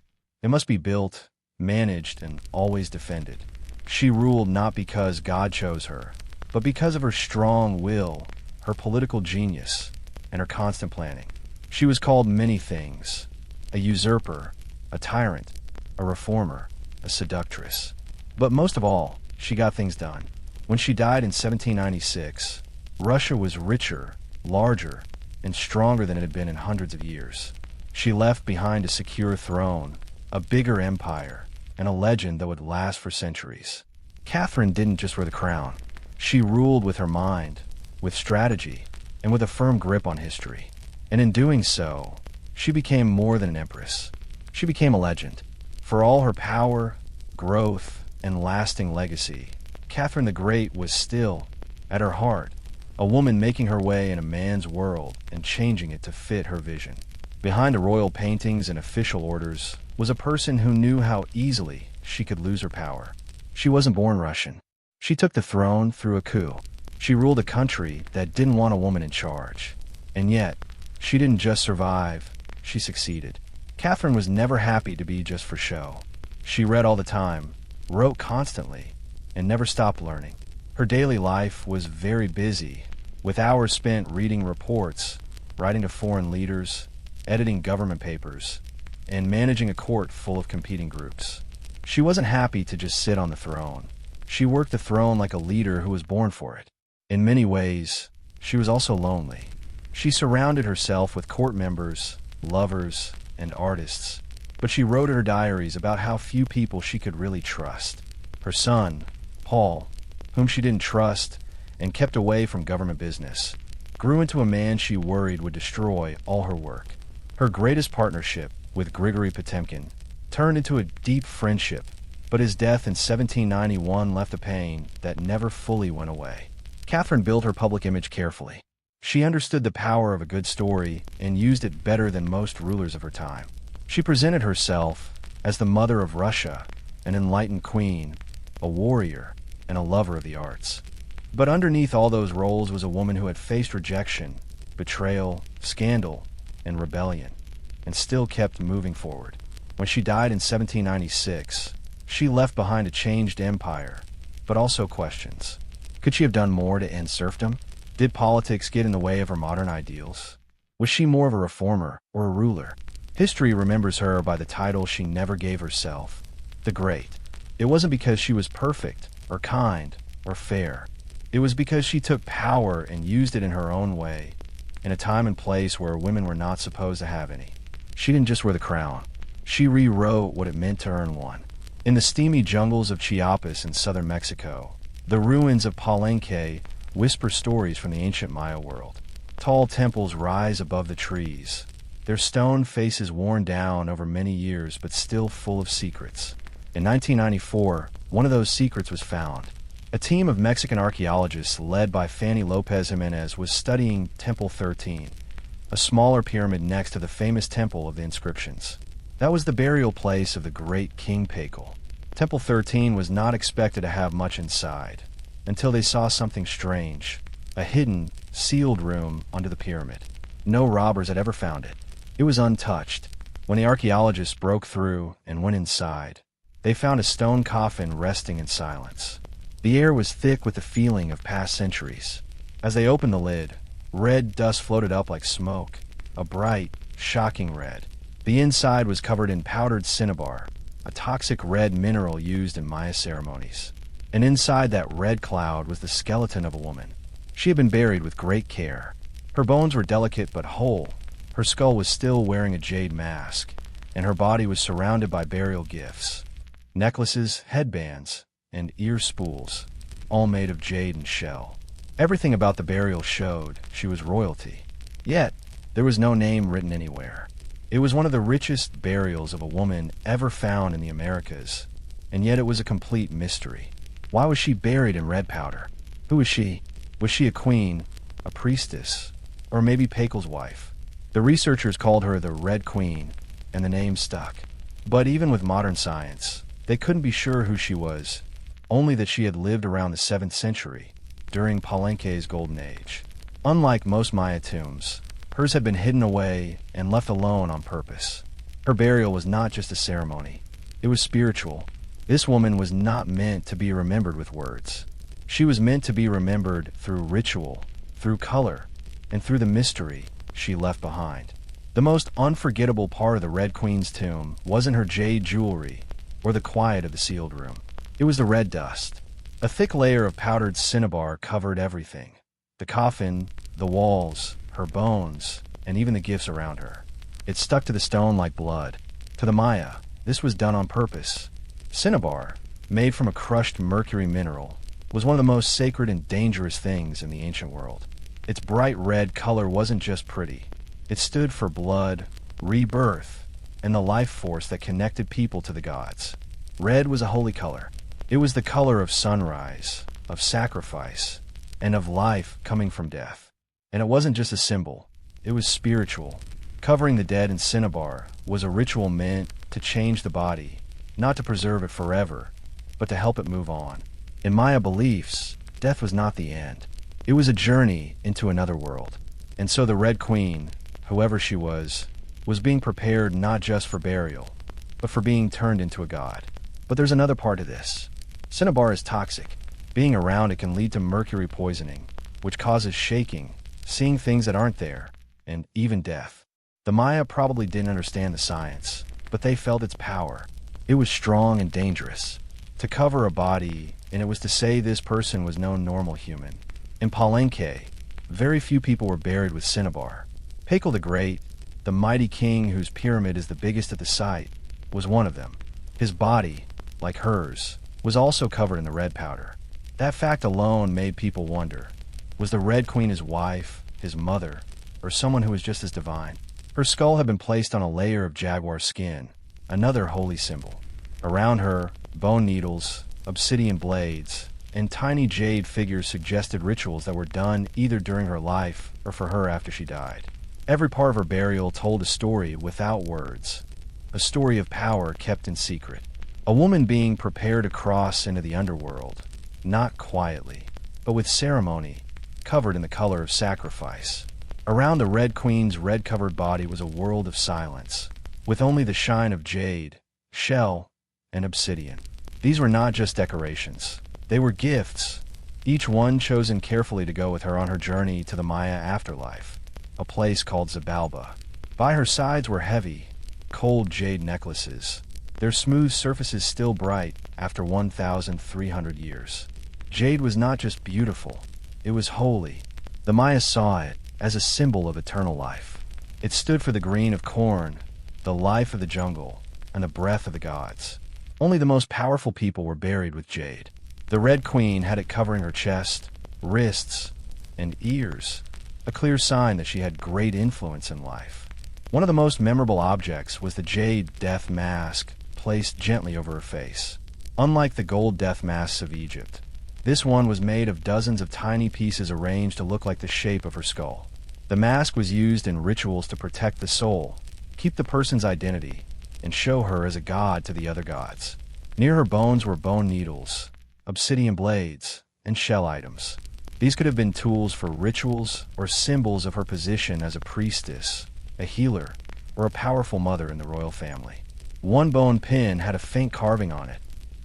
It must be built, managed, and always defended. She ruled not because God chose her, but because of her strong will, her political genius, and her constant planning. She was called many things: a usurper, a tyrant, a reformer, a seductress. But most of all, she got things done. When she died in 1796, Russia was richer, larger, and stronger than it had been in hundreds of years. She left behind a secure throne, a bigger empire, and a legend that would last for centuries. Catherine didn't just wear the crown. She ruled with her mind, with strategy, and with a firm grip on history. And in doing so, she became more than an empress. She became a legend. For all her power, growth, and lasting legacy, Catherine the Great was still, at her heart, a woman making her way in a man's world and changing it to fit her vision. Behind the royal paintings and official orders was a person who knew how easily she could lose her power. She wasn't born Russian. She took the throne through a coup. She ruled a country that didn't want a woman in charge. And yet, she didn't just survive, she succeeded. Catherine was never happy to be just for show. She read all the time, wrote constantly, and never stopped learning. Her daily life was very busy, with hours spent reading reports, writing to foreign leaders, editing government papers, and managing a court full of competing groups. She wasn't happy to just sit on the throne. She worked the throne like a leader who was born for it. In many ways, she was also lonely. She surrounded herself with court members, lovers, and artists, but she wrote in her diaries about how few people she could really trust. Her son, Paul, whom she didn't trust and kept away from government business, grew into a man she worried would destroy all her work. Her greatest partnership with Grigory Potemkin turned into a deep friendship, but his death in 1791 left a pain that never fully went away. Catherine built her public image carefully. She understood the power of a good story and used it better than most rulers of her time. She presented herself as the mother of Russia, an enlightened queen, a warrior, and a lover of the arts. But underneath all those roles was a woman who had faced rejection, betrayal, scandal, and rebellion, and still kept moving forward. When she died in 1796, she left behind a changed empire, but also questions. Could she have done more to end serfdom? Did politics get in the way of her modern ideals? Was she more of a reformer or a ruler? History remembers her by the title she never gave herself, the Great. It wasn't because she was perfect, or kind, or fair. It was because she took power and used it in her own way, in a time and place where women were not supposed to have any. She didn't just wear the crown. She rewrote what it meant to earn one. In the steamy jungles of Chiapas in southern Mexico, the ruins of Palenque whisper stories from the ancient Maya world. Tall temples rise above the trees, their stone faces worn down over many years but still full of secrets. In 1994, one of those secrets was found. A team of Mexican archaeologists led by Fanny Lopez Jimenez was studying Temple 13, a smaller pyramid next to the famous Temple of the Inscriptions. That was the burial place of the great King Pacal. Temple 13 was not expected to have much inside, until they saw something strange, a hidden, sealed room under the pyramid. No robbers had ever found it. It was untouched. When the archaeologists broke through and went inside, they found a stone coffin resting in silence. The air was thick with the feeling of past centuries. As they opened the lid, red dust floated up like smoke, a bright, shocking red. The inside was covered in powdered cinnabar, a toxic red mineral used in Maya ceremonies. And inside that red cloud was the skeleton of a woman. She had been buried with great care. Her bones were delicate but whole. Her skull was still wearing a jade mask, and her body was surrounded by burial gifts, necklaces, headbands, and ear spools, all made of jade and shell. Everything about the burial showed she was royalty. Yet, there was no name written anywhere. It was one of the richest burials of a woman ever found in the Americas, and yet it was a complete mystery. Why was she buried in red powder? Who was she? Was she a queen, a priestess, or maybe Pakel's wife? The researchers called her the Red Queen, and the name stuck. But even with modern science, they couldn't be sure who she was, only that she had lived around the 7th century, during Palenque's golden age. Unlike most Maya tombs, hers had been hidden away and left alone on purpose. Her burial was not just a ceremony. It was spiritual. This woman was not meant to be remembered with words. She was meant to be remembered through ritual, through color, and through the mystery she left behind. The most unforgettable part of the Red Queen's tomb wasn't her jade jewelry or the quiet of the sealed room. It was the red dust. A thick layer of powdered cinnabar covered everything. The coffin, the walls, her bones, and even the gifts around her. It stuck to the stone like blood. To the Maya, this was done on purpose. Cinnabar, made from a crushed mercury mineral, was one of the most sacred and dangerous things in the ancient world. Its bright red color wasn't just pretty. It stood for blood, rebirth, and the life force that connected people to the gods. Red was a holy color. It was the color of sunrise, of sacrifice, and of life coming from death. And it wasn't just a symbol. It was spiritual. Covering the dead in cinnabar was a ritual meant to change the body, not to preserve it forever, but to help it move on. In Maya beliefs, death was not the end. It was a journey into another world. And so the Red Queen, whoever she was being prepared not just for burial, but for being turned into a god. But there's another part of this. Cinnabar is toxic. Being around it can lead to mercury poisoning, which causes shaking, seeing things that aren't there, and even death. The Maya probably didn't understand the science, but they felt its power. It was strong and dangerous. To cover a body, and it was to say this person was no normal human. In Palenque, very few people were buried with cinnabar. Pakel the Great, the mighty king whose pyramid is the biggest at the site, was one of them. His body, like hers, was also covered in the red powder. That fact alone made people wonder, was the Red Queen his wife, his mother, or someone who was just as divine? Her skull had been placed on a layer of jaguar skin, another holy symbol. Around her, bone needles, obsidian blades, and tiny jade figures suggested rituals that were done either during her life or for her after she died. Every part of her burial told a story without words, a story of power kept in secret. A woman being prepared to cross into the underworld, not quietly, but with ceremony, covered in the color of sacrifice. Around the Red Queen's red-covered body was a world of silence, with only the shine of jade, shell, and obsidian. These were not just decorations. They were gifts, each one chosen carefully to go with her on her journey to the Maya afterlife, a place called Xibalba. By her sides were heavy, cold jade necklaces, their smooth surfaces still bright after 1,300 years. Jade was not just beautiful, it was holy. The Maya saw it as a symbol of eternal life. It stood for the green of corn, the life of the jungle, and the breath of the gods. Only the most powerful people were buried with jade. The Red Queen had it covering her chest, wrists, and ears, a clear sign that she had great influence in life. One of the most memorable objects was the jade death mask placed gently over her face. Unlike the gold death masks of Egypt, this one was made of dozens of tiny pieces arranged to look like the shape of her skull. The mask was used in rituals to protect the soul, keep the person's identity, and show her as a god to the other gods. Near her bones were bone needles, obsidian blades, and shell items. These could have been tools for rituals or symbols of her position as a priestess, a healer, or a powerful mother in the royal family. One bone pin had a faint carving on it,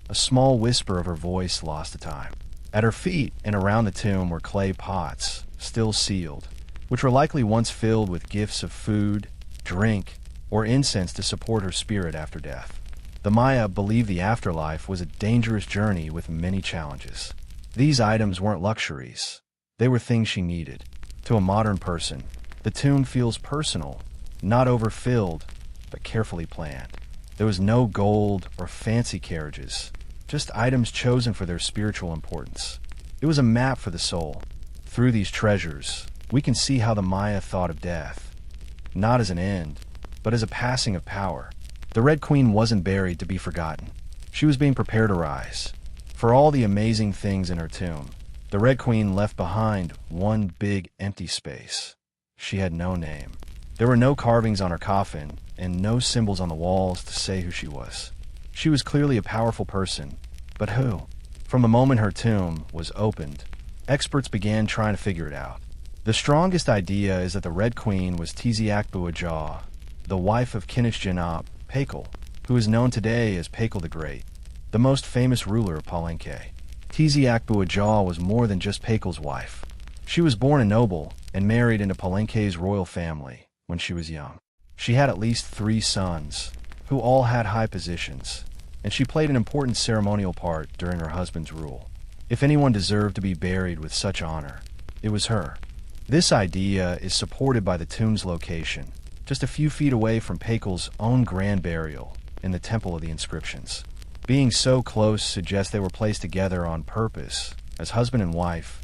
a small whisper of her voice lost to time. At her feet and around the tomb were clay pots, still sealed, which were likely once filled with gifts of food, drink, or incense to support her spirit after death. The Maya believed the afterlife was a dangerous journey with many challenges. These items weren't luxuries. They were things she needed. To a modern person, the tomb feels personal, not overfilled, but carefully planned. There was no gold or fancy carriages, just items chosen for their spiritual importance. It was a map for the soul. Through these treasures, we can see how the Maya thought of death, not as an end, but as a passing of power. The Red Queen wasn't buried to be forgotten. She was being prepared to rise. For all the amazing things in her tomb, the Red Queen left behind one big empty space. She had no name. There were no carvings on her coffin and no symbols on the walls to say who she was. She was clearly a powerful person, but who? From the moment her tomb was opened, experts began trying to figure it out. The strongest idea is that the Red Queen was Tiziak-bu-Ajah, the wife of Kinish-Jinap, Crackle, who is known today as Crackle the Great, the most famous ruler of Palenque. Tiziak-bu-Ajah was more than just Crackle's wife. She was born a noble and married into Palenque's royal family when she was young. She had at least 3 sons, who all had high positions, and she played an important ceremonial part during her husband's rule. If anyone deserved to be buried with such honor, it was her. This idea is supported by the tomb's location, just a few feet away from Crackle's own grand burial in the Temple of the Inscriptions. Being so close suggests they were placed together on purpose, as husband and wife,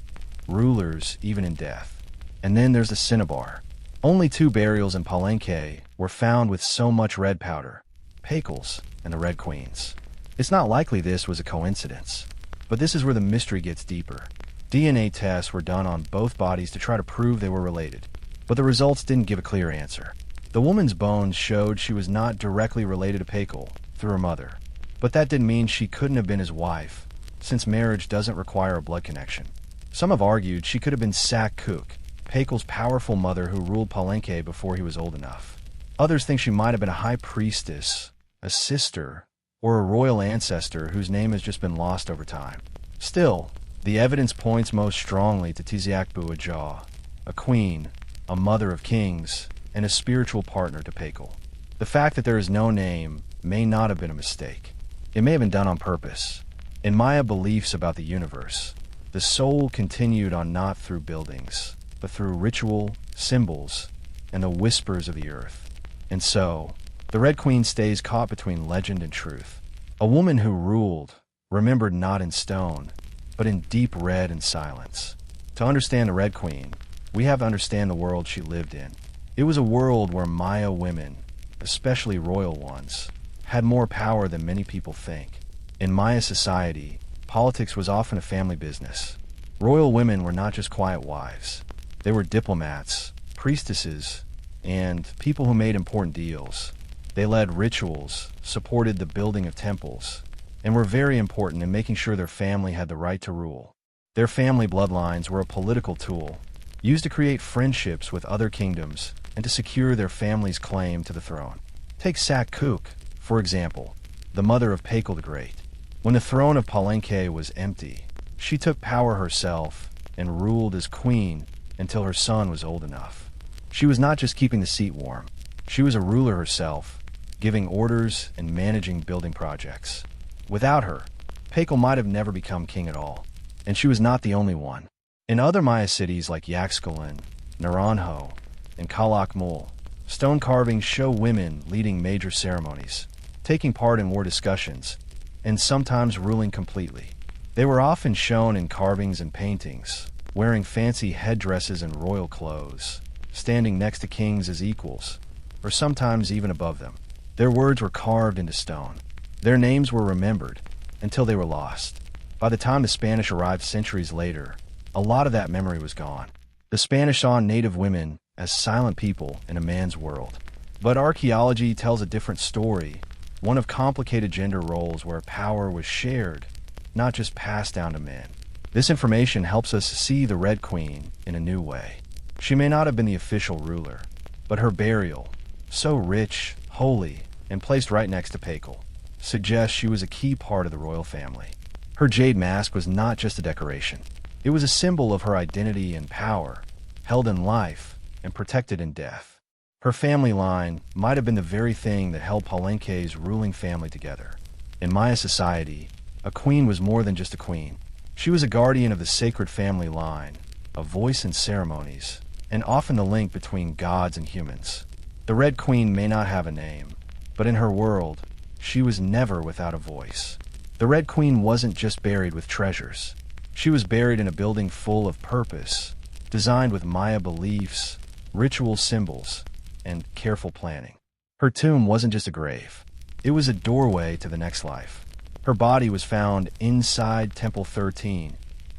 rulers even in death. And then there's the cinnabar. Only 2 burials in Palenque were found with so much red powder, Crackle's and the Red Queen's. It's not likely this was a coincidence, but this is where the mystery gets deeper. DNA tests were done on both bodies to try to prove they were related, but the results didn't give a clear answer. The woman's bones showed she was not directly related to Crackle through her mother, but that didn't mean she couldn't have been his wife, since marriage doesn't require a blood connection. Some have argued she could have been Sak-Kuk, Crackle's powerful mother who ruled Palenque before he was old enough. Others think she might have been a high priestess, a sister, or a royal ancestor whose name has just been lost over time. Still, the evidence points most strongly to Tiziak-bu-Ajah, a queen, a mother of kings, and a spiritual partner to Crackle. The fact that there is no name may not have been a mistake. It may have been done on purpose. In Maya beliefs about the universe, the soul continued on not through buildings, but through ritual, symbols, and the whispers of the earth. And so, the Red Queen stays caught between legend and truth. A woman who ruled, remembered not in stone, but in deep red and silence. To understand the Red Queen, we have to understand the world she lived in. It was a world where Maya women, especially royal ones, had more power than many people think. In Maya society, politics was often a family business. Royal women were not just quiet wives. They were diplomats, priestesses, and people who made important deals. They led rituals, supported the building of temples, and were very important in making sure their family had the right to rule. Their family bloodlines were a political tool, used to create friendships with other kingdoms and to secure their family's claim to the throne. Take Sak-Kuk, for example, the mother of Crackle the Great. When the throne of Palenque was empty, she took power herself and ruled as queen until her son was old enough. She was not just keeping the seat warm. She was a ruler herself, giving orders and managing building projects. Without her, Crackle might have never become king at all, and she was not the only one. In other Maya cities like Yaxchilan, Naranjo, and Calakmul, stone carvings show women leading major ceremonies, taking part in war discussions, and sometimes ruling completely. They were often shown in carvings and paintings, wearing fancy headdresses and royal clothes, standing next to kings as equals, or sometimes even above them. Their words were carved into stone. Their names were remembered until they were lost. By the time the Spanish arrived centuries later, a lot of that memory was gone. The Spanish saw native women as silent people in a man's world. But archaeology tells a different story, one of complicated gender roles where power was shared, not just passed down to men. This information helps us see the Red Queen in a new way. She may not have been the official ruler, but her burial, so rich, holy, and placed right next to Crackle, suggests she was a key part of the royal family. Her jade mask was not just a decoration. It was a symbol of her identity and power, held in life and protected in death. Her family line might have been the very thing that held Palenque's ruling family together. In Maya society, a queen was more than just a queen. She was a guardian of the sacred family line, a voice in ceremonies, and often the link between gods and humans. The Red Queen may not have a name, but in her world, she was never without a voice. The Red Queen wasn't just buried with treasures. She was buried in a building full of purpose, designed with Maya beliefs, ritual symbols, and careful planning. Her tomb wasn't just a grave. It was a doorway to the next life. Her body was found inside Temple 13,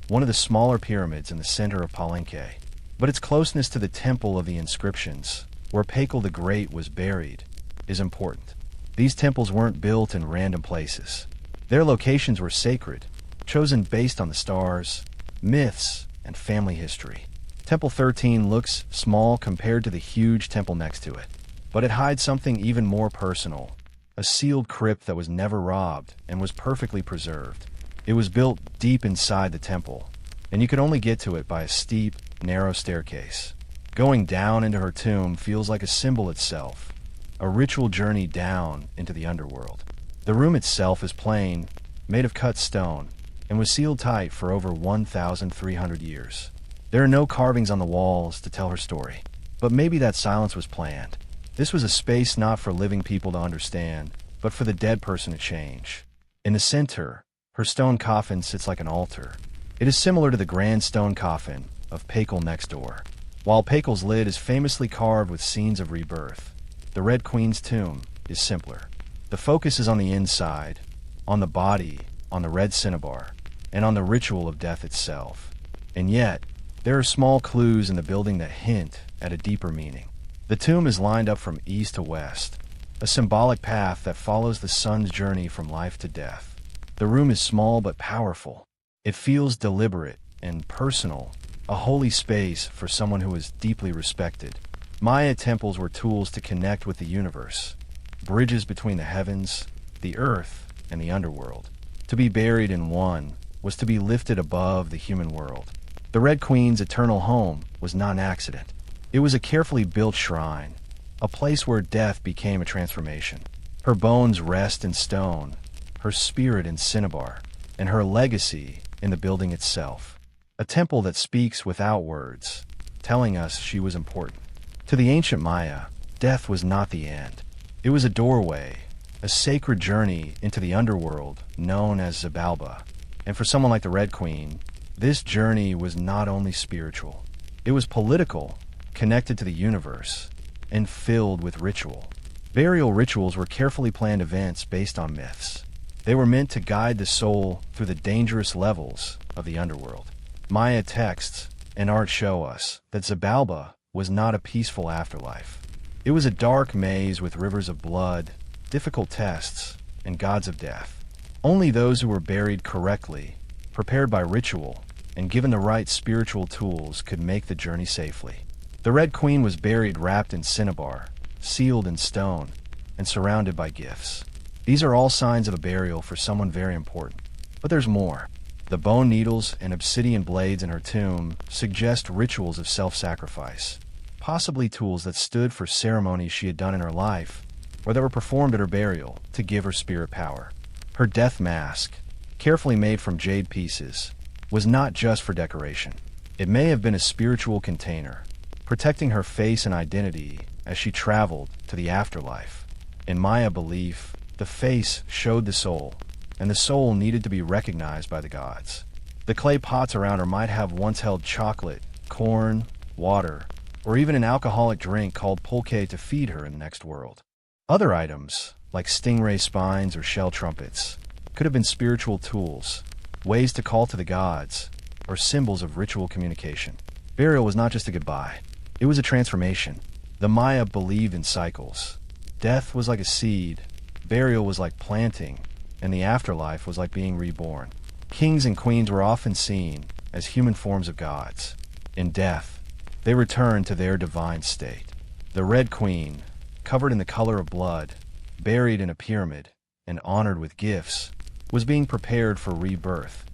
one of the smaller pyramids in the center of Palenque. But its closeness to the Temple of the Inscriptions, where Pacal the Great was buried, is important. These temples weren't built in random places. Their locations were sacred, chosen based on the stars, myths, and family history. Temple 13 looks small compared to the huge temple next to it, but it hides something even more personal, a sealed crypt that was never robbed and was perfectly preserved. It was built deep inside the temple, and you could only get to it by a steep, narrow staircase. Going down into her tomb feels like a symbol itself, a ritual journey down into the underworld. The room itself is plain, made of cut stone, and was sealed tight for over 1,300 years. There are no carvings on the walls to tell her story, but maybe that silence was planned. This was a space not for living people to understand, but for the dead person to change. In the center, her stone coffin sits like an altar. It is similar to the grand stone coffin of Pacal next door. While Pacal's lid is famously carved with scenes of rebirth, the Red Queen's tomb is simpler. The focus is on the inside, on the body, on the red cinnabar, and on the ritual of death itself. And yet, there are small clues in the building that hint at a deeper meaning. The tomb is lined up from east to west, a symbolic path that follows the sun's journey from life to death. The room is small but powerful. It feels deliberate and personal, a holy space for someone who is deeply respected. Maya temples were tools to connect with the universe, bridges between the heavens, the earth, and the underworld. To be buried in one was to be lifted above the human world. The Red Queen's eternal home was not an accident. It was a carefully built shrine, a place where death became a transformation. Her bones rest in stone, her spirit in cinnabar, and her legacy in the building itself. A temple that speaks without words, telling us she was important. To the ancient Maya, death was not the end. It was a doorway, a sacred journey into the underworld known as Xibalba. And for someone like the Red Queen, this journey was not only spiritual, it was political, connected to the universe, and filled with ritual. Burial rituals were carefully planned events based on myths. They were meant to guide the soul through the dangerous levels of the underworld. Maya texts and art show us that Xibalba was not a peaceful afterlife. It was a dark maze with rivers of blood, difficult tests, and gods of death. Only those who were buried correctly, prepared by ritual, and given the right spiritual tools could make the journey safely. The Red Queen was buried wrapped in cinnabar, sealed in stone, and surrounded by gifts. These are all signs of a burial for someone very important. But there's more. The bone needles and obsidian blades in her tomb suggest rituals of self-sacrifice, possibly tools that stood for ceremonies she had done in her life, or that were performed at her burial to give her spirit power. Her death mask, carefully made from jade pieces, was not just for decoration. It may have been a spiritual container, protecting her face and identity as she traveled to the afterlife. In Maya belief, the face showed the soul, and the soul needed to be recognized by the gods. The clay pots around her might have once held chocolate, corn, water, or even an alcoholic drink called pulque to feed her in the next world. Other items, like stingray spines or shell trumpets, could have been spiritual tools, ways to call to the gods, or symbols of ritual communication. Burial was not just a goodbye. It was a transformation. The Maya believed in cycles. Death was like a seed, burial was like planting, and the afterlife was like being reborn. Kings and queens were often seen as human forms of gods. In death, they returned to their divine state. The Red Queen, covered in the color of blood, buried in a pyramid, and honored with gifts, was being prepared for rebirth,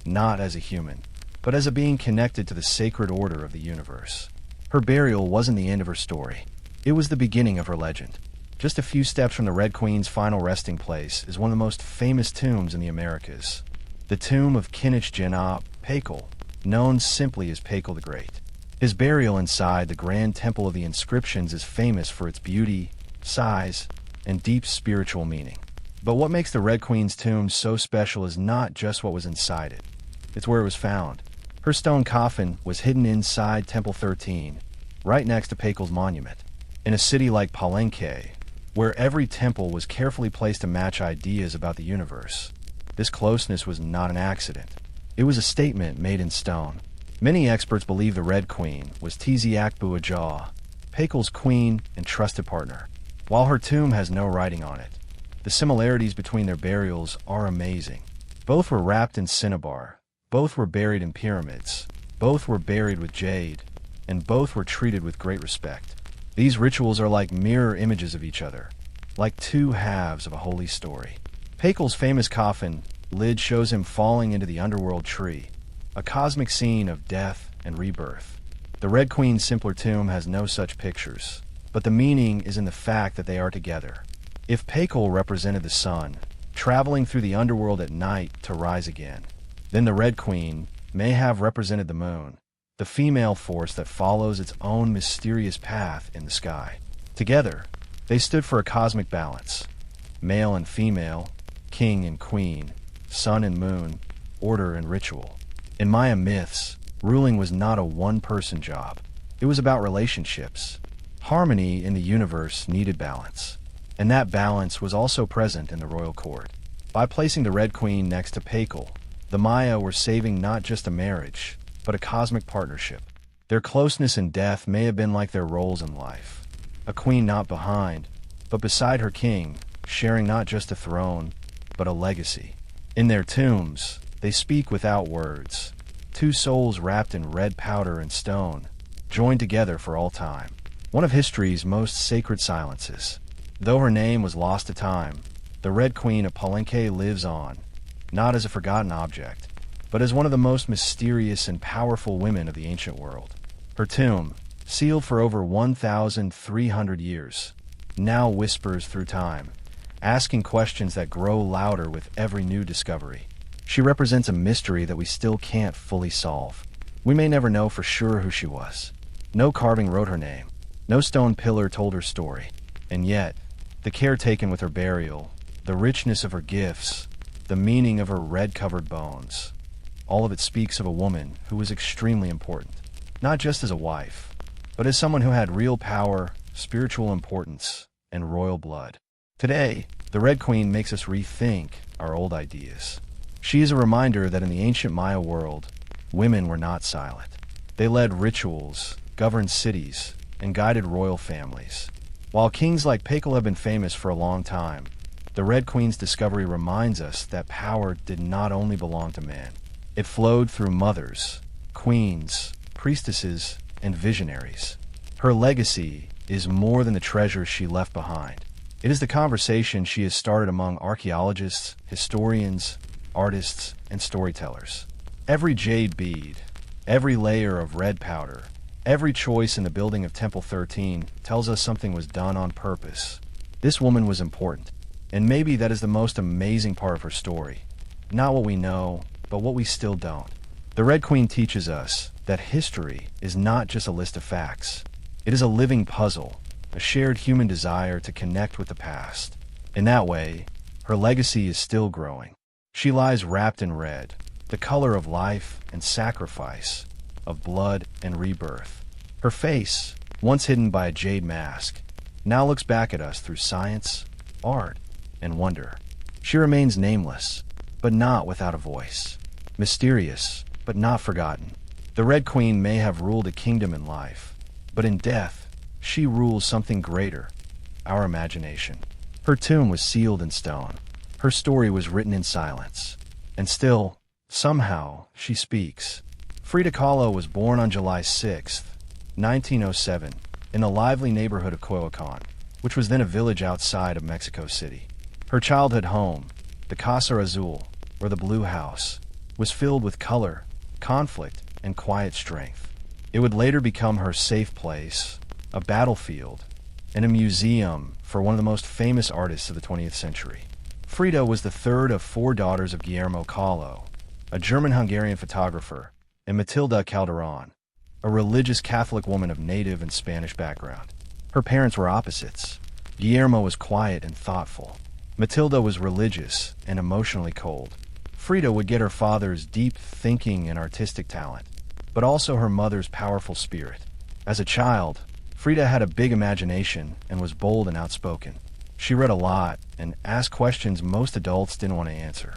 not as a human, but as a being connected to the sacred order of the universe. Her burial wasn't the end of her story. It was the beginning of her legend. Just a few steps from the Red Queen's final resting place is one of the most famous tombs in the Americas. The tomb of Kinich Pakel, known simply as Pakel the Great. His burial inside the Grand Temple of the Inscriptions is famous for its beauty, size, and deep spiritual meaning. But what makes the Red Queen's tomb so special is not just what was inside it. It's where it was found. Her stone coffin was hidden inside Temple 13, right next to Pakel's monument. In a city like Palenque, where every temple was carefully placed to match ideas about the universe. This closeness was not an accident. It was a statement made in stone. Many experts believe the Red Queen was Tiziak Buajaw, Pakel's queen and trusted partner. While her tomb has no writing on it, the similarities between their burials are amazing. Both were wrapped in cinnabar, both were buried in pyramids, both were buried with jade, and both were treated with great respect. These rituals are like mirror images of each other, like two halves of a holy story. Pakel's famous coffin lid shows him falling into the underworld tree, a cosmic scene of death and rebirth. The Red Queen's simpler tomb has no such pictures, but the meaning is in the fact that they are together. If Pakel represented the sun, traveling through the underworld at night to rise again, then the Red Queen may have represented the moon, the female force that follows its own mysterious path in the sky. Together, they stood for a cosmic balance. Male and female, king and queen, sun and moon, order and ritual. In Maya myths, ruling was not a one-person job. It was about relationships. Harmony in the universe needed balance. And that balance was also present in the royal court. By placing the Red Queen next to Pakel, the Maya were saving not just a marriage, but a cosmic partnership. Their closeness in death may have been like their roles in life. A queen not behind, but beside her king, sharing not just a throne, but a legacy. In their tombs, they speak without words. Two souls wrapped in red powder and stone, joined together for all time. One of history's most sacred silences. Though her name was lost to time, the Red Queen of Palenque lives on, not as a forgotten object, but as one of the most mysterious and powerful women of the ancient world. Her tomb, sealed for over 1,300 years, now whispers through time, asking questions that grow louder with every new discovery. She represents a mystery that we still can't fully solve. We may never know for sure who she was. No carving wrote her name. No stone pillar told her story. And yet, the care taken with her burial, the richness of her gifts, the meaning of her red-covered bones, all of it speaks of a woman who was extremely important, not just as a wife, but as someone who had real power, spiritual importance, and royal blood. Today, the Red Queen makes us rethink our old ideas. She is a reminder that in the ancient Maya world, women were not silent. They led rituals, governed cities, and guided royal families. While kings like Pakel have been famous for a long time, the Red Queen's discovery reminds us that power did not only belong to men. It flowed through mothers, queens, priestesses, and visionaries. Her legacy is more than the treasures she left behind. It is the conversation she has started among archaeologists, historians, artists, and storytellers. Every jade bead, every layer of red powder, every choice in the building of Temple 13 tells us something was done on purpose. This woman was important, and maybe that is the most amazing part of her story. Not what we know, but what we still don't. The Red Queen teaches us that history is not just a list of facts. It is a living puzzle, a shared human desire to connect with the past. In that way, her legacy is still growing. She lies wrapped in red, the color of life and sacrifice, of blood and rebirth. Her face, once hidden by a jade mask, now looks back at us through science, art, and wonder. She remains nameless, but not without a voice. Mysterious, but not forgotten. The Red Queen may have ruled a kingdom in life, but in death, she rules something greater, our imagination. Her tomb was sealed in stone. Her story was written in silence. And still, somehow, she speaks. Frida Kahlo was born on July 6, 1907, in the lively neighborhood of Coyoacán, which was then a village outside of Mexico City. Her childhood home, the Casa Azul, or the Blue House, was filled with color, conflict, and quiet strength. It would later become her safe place, a battlefield, and a museum for one of the most famous artists of the 20th century. Frida was the third of four daughters of Guillermo Kahlo, a German-Hungarian photographer, and Matilda Calderon, a religious Catholic woman of native and Spanish background. Her parents were opposites. Guillermo was quiet and thoughtful. Matilda was religious and emotionally cold. Frida would get her father's deep thinking and artistic talent, but also her mother's powerful spirit. As a child, Frida had a big imagination and was bold and outspoken. She read a lot and asked questions most adults didn't want to answer.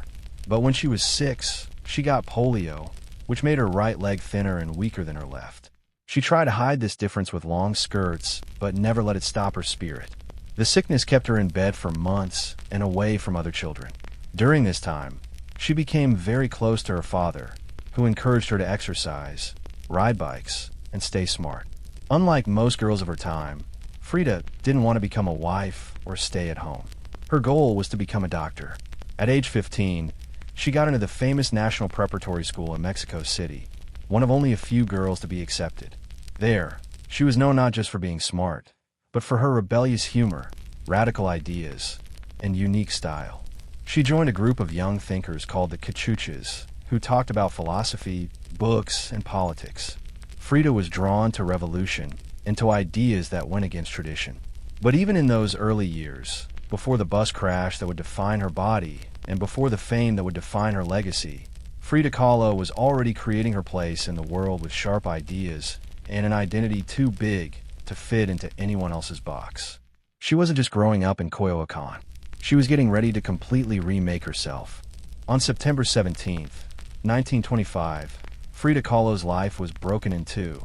But when she was 6, she got polio, which made her right leg thinner and weaker than her left. She tried to hide this difference with long skirts, but never let it stop her spirit. The sickness kept her in bed for months and away from other children. During this time, she became very close to her father, who encouraged her to exercise, ride bikes, and stay smart. Unlike most girls of her time, Frida didn't want to become a wife or stay at home. Her goal was to become a doctor. At age 15, she got into the famous National Preparatory School in Mexico City, one of only a few girls to be accepted. There, she was known not just for being smart, but for her rebellious humor, radical ideas, and unique style. She joined a group of young thinkers called the Cachuchas, who talked about philosophy, books, and politics. Frida was drawn to revolution and to ideas that went against tradition. But even in those early years, before the bus crash that would define her body and before the fame that would define her legacy, Frida Kahlo was already creating her place in the world with sharp ideas and an identity too big to fit into anyone else's box. She wasn't just growing up in Coyoacán. She was getting ready to completely remake herself. On September 17th, 1925, Frida Kahlo's life was broken in two: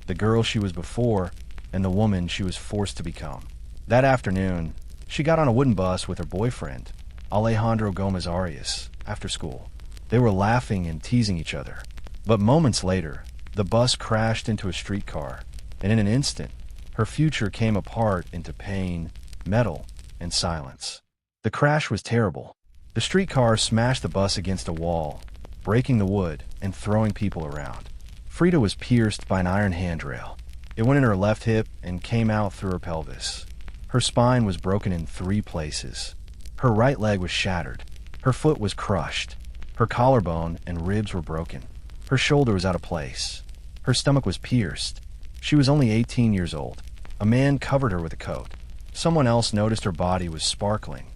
the girl she was before and the woman she was forced to become. That afternoon, she got on a wooden bus with her boyfriend, Alejandro Gomez Arias, after school. They were laughing and teasing each other. But moments later, the bus crashed into a streetcar, and in an instant, her future came apart into pain, metal, and silence. The crash was terrible. The streetcar smashed the bus against a wall, breaking the wood and throwing people around. Frida was pierced by an iron handrail. It went in her left hip and came out through her pelvis. Her spine was broken in 3 places. Her right leg was shattered. Her foot was crushed. Her collarbone and ribs were broken. Her shoulder was out of place. Her stomach was pierced. She was only 18 years old. A man covered her with a coat. Someone else noticed her body was sparkling,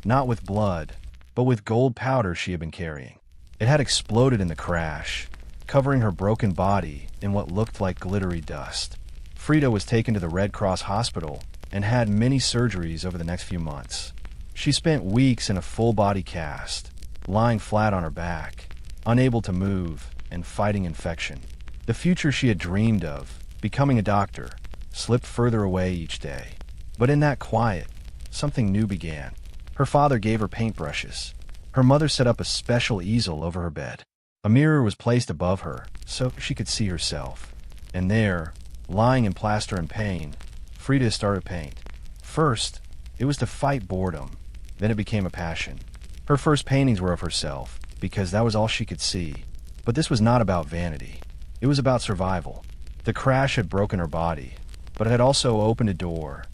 not with blood, but with gold powder she had been carrying. It had exploded in the crash, covering her broken body in what looked like glittery dust. Frida was taken to the Red Cross hospital and had many surgeries over the next few months. She spent weeks in a full-body cast, lying flat on her back, unable to move and fighting infection. The future she had dreamed of, becoming a doctor, slipped further away each day. But in that quiet, something new began. Her father gave her paintbrushes. Her mother set up a special easel over her bed. A mirror was placed above her so she could see herself. And there, lying in plaster and pain, Frida started to paint. First, it was to fight boredom. Then it became a passion. Her first paintings were of herself, because that was all she could see. But this was not about vanity. It was about survival. The crash had broken her body, but it had also opened a door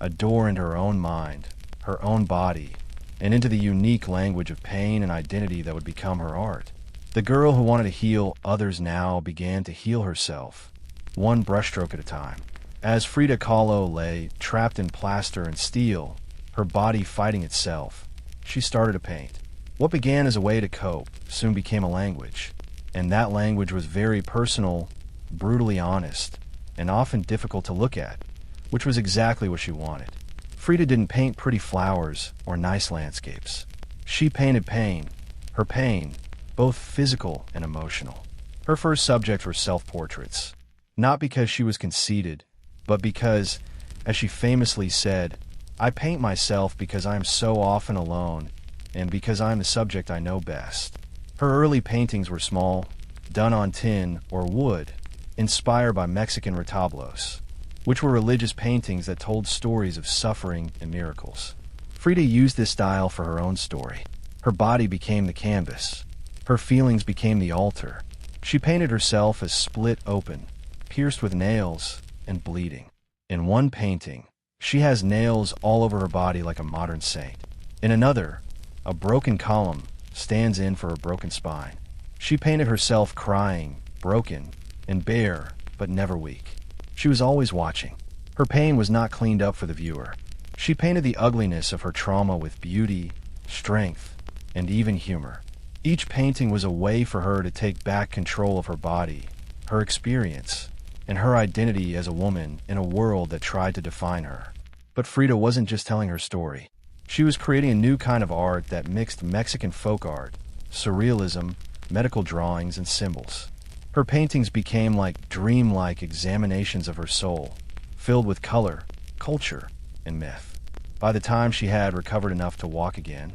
into her own mind, her own body, and into the unique language of pain and identity that would become her art. The girl who wanted to heal others now began to heal herself, one brushstroke at a time. As Frida Kahlo lay trapped in plaster and steel, her body fighting itself, she started to paint. What began as a way to cope soon became a language, and that language was very personal, brutally honest, and often difficult to look at, which was exactly what she wanted. Frida didn't paint pretty flowers or nice landscapes. She painted pain, her pain, both physical and emotional. Her first subjects were self-portraits, not because she was conceited, but because, as she famously said, "I paint myself because I am so often alone, and because I am the subject I know best." Her early paintings were small, done on tin or wood, inspired by Mexican retablos, which were religious paintings that told stories of suffering and miracles. Frida used this style for her own story. Her body became the canvas. Her feelings became the altar. She painted herself as split open, pierced with nails, and bleeding. In one painting, She has nails all over her body like a modern saint. In another, a broken column stands in for a broken spine. She painted herself crying, broken, and bare, but never weak. She was always watching. Her pain was not cleaned up for the viewer. She painted the ugliness of her trauma with beauty, strength, and even humor. Each painting was a way for her to take back control of her body, her experience, and her identity as a woman in a world that tried to define her. But Frida wasn't just telling her story. She was creating a new kind of art that mixed Mexican folk art, surrealism, medical drawings, and symbols. Her paintings became like dreamlike examinations of her soul, filled with color, culture, and myth. By the time she had recovered enough to walk again,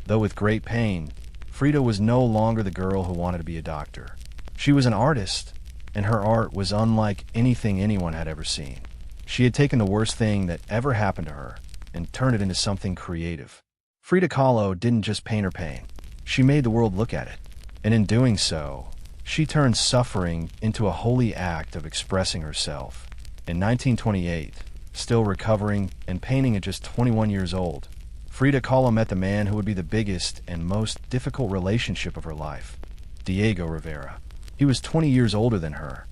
though with great pain, Frida was no longer the girl who wanted to be a doctor. She was an artist, and her art was unlike anything anyone had ever seen. She had taken the worst thing that ever happened to her and turned it into something creative. Frida Kahlo didn't just paint her pain. She made the world look at it. And in doing so, she turned suffering into a holy act of expressing herself. In 1928, still recovering and painting at just 21 years old, Frida Kahlo met the man who would be the biggest and most difficult relationship of her life, Diego Rivera. He was 20 years older than her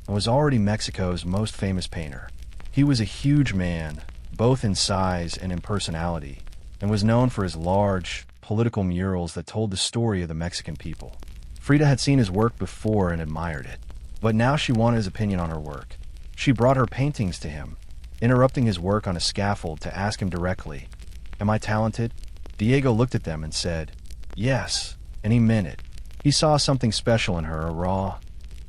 and was already Mexico's most famous painter. He was a huge man, both in size and in personality, and was known for his large, political murals that told the story of the Mexican people. Frida had seen his work before and admired it, but now she wanted his opinion on her work. She brought her paintings to him, interrupting his work on a scaffold to ask him directly, "Am I talented?" Diego looked at them and said, "Yes," and he meant it. He saw something special in her, a raw,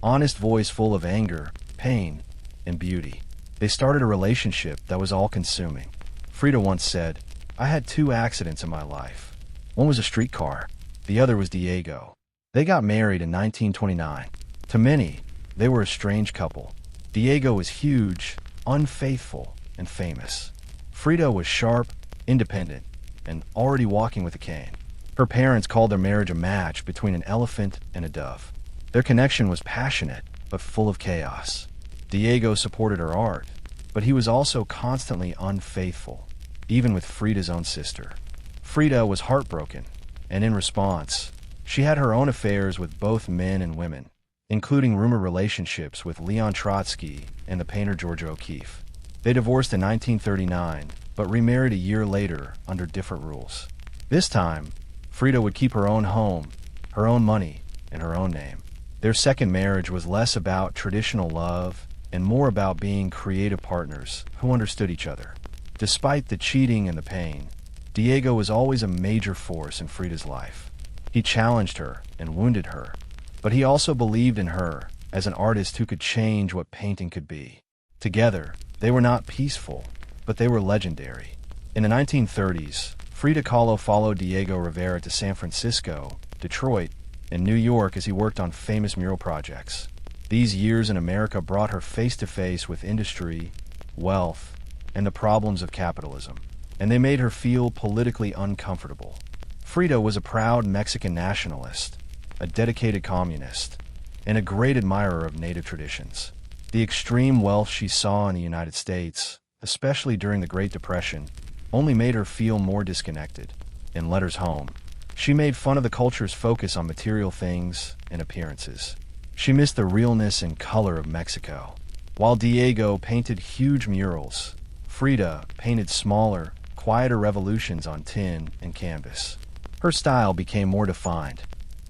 honest voice full of anger, pain, and beauty. They started a relationship that was all-consuming. Frida once said, "I had 2 accidents in my life. One was a streetcar. The other was Diego." They got married in 1929. To many, they were a strange couple. Diego was huge, unfaithful, and famous. Frida was sharp, independent, and already walking with a cane. Her parents called their marriage a match between an elephant and a dove. Their connection was passionate, but full of chaos. Diego supported her art, but he was also constantly unfaithful, even with Frida's own sister. Frida was heartbroken, and in response, she had her own affairs with both men and women, including rumored relationships with Leon Trotsky and the painter Georgia O'Keeffe. They divorced in 1939, but remarried a year later under different rules. This time, Frida would keep her own home, her own money, and her own name. Their second marriage was less about traditional love and more about being creative partners who understood each other. Despite the cheating and the pain, Diego was always a major force in Frida's life. He challenged her and wounded her, but he also believed in her as an artist who could change what painting could be. Together, they were not peaceful, but they were legendary. In the 1930s, Frida Kahlo followed Diego Rivera to San Francisco, Detroit, and New York as he worked on famous mural projects. These years in America brought her face-to-face with industry, wealth, and the problems of capitalism, and they made her feel politically uncomfortable. Frida was a proud Mexican nationalist, a dedicated communist, and a great admirer of native traditions. The extreme wealth she saw in the United States, especially during the Great Depression, only made her feel more disconnected. In letters home, she made fun of the culture's focus on material things and appearances. She missed the realness and color of Mexico. While Diego painted huge murals, Frida painted smaller, quieter revolutions on tin and canvas. Her style became more defined,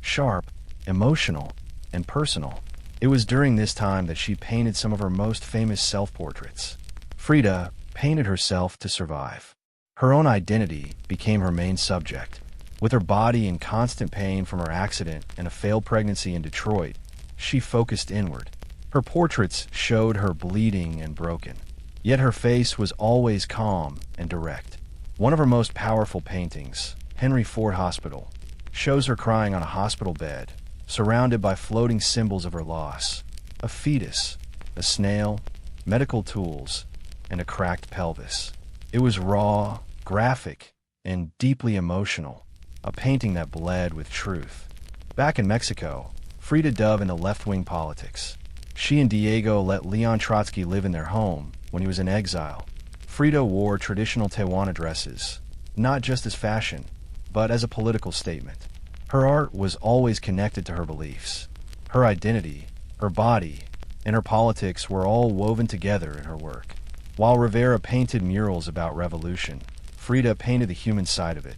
sharp, emotional, and personal. It was during this time that she painted some of her most famous self-portraits. Frida painted herself to survive. Her own identity became her main subject. With her body in constant pain from her accident and a failed pregnancy in Detroit, she focused inward. Her portraits showed her bleeding and broken, yet her face was always calm and direct. One of her most powerful paintings, Henry Ford Hospital, shows her crying on a hospital bed, surrounded by floating symbols of her loss: a fetus, a snail, medical tools, and a cracked pelvis. It was raw, graphic, and deeply emotional, a painting that bled with truth. Back in Mexico, Frida dove into left-wing politics. She and Diego let Leon Trotsky live in their home when he was in exile. Frida wore traditional Tewana dresses, not just as fashion, but as a political statement. Her art was always connected to her beliefs. Her identity, her body, and her politics were all woven together in her work. While Rivera painted murals about revolution, Frida painted the human side of it.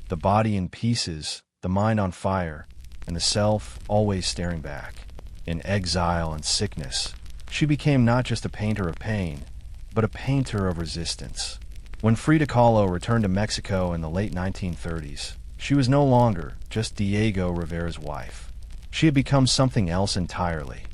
The body in pieces, the mind on fire, and the self always staring back. In exile and sickness, she became not just a painter of pain, but a painter of resistance. When Frida Kahlo returned to Mexico in the late 1930s, she was no longer just Diego Rivera's wife. She had become something else entirely,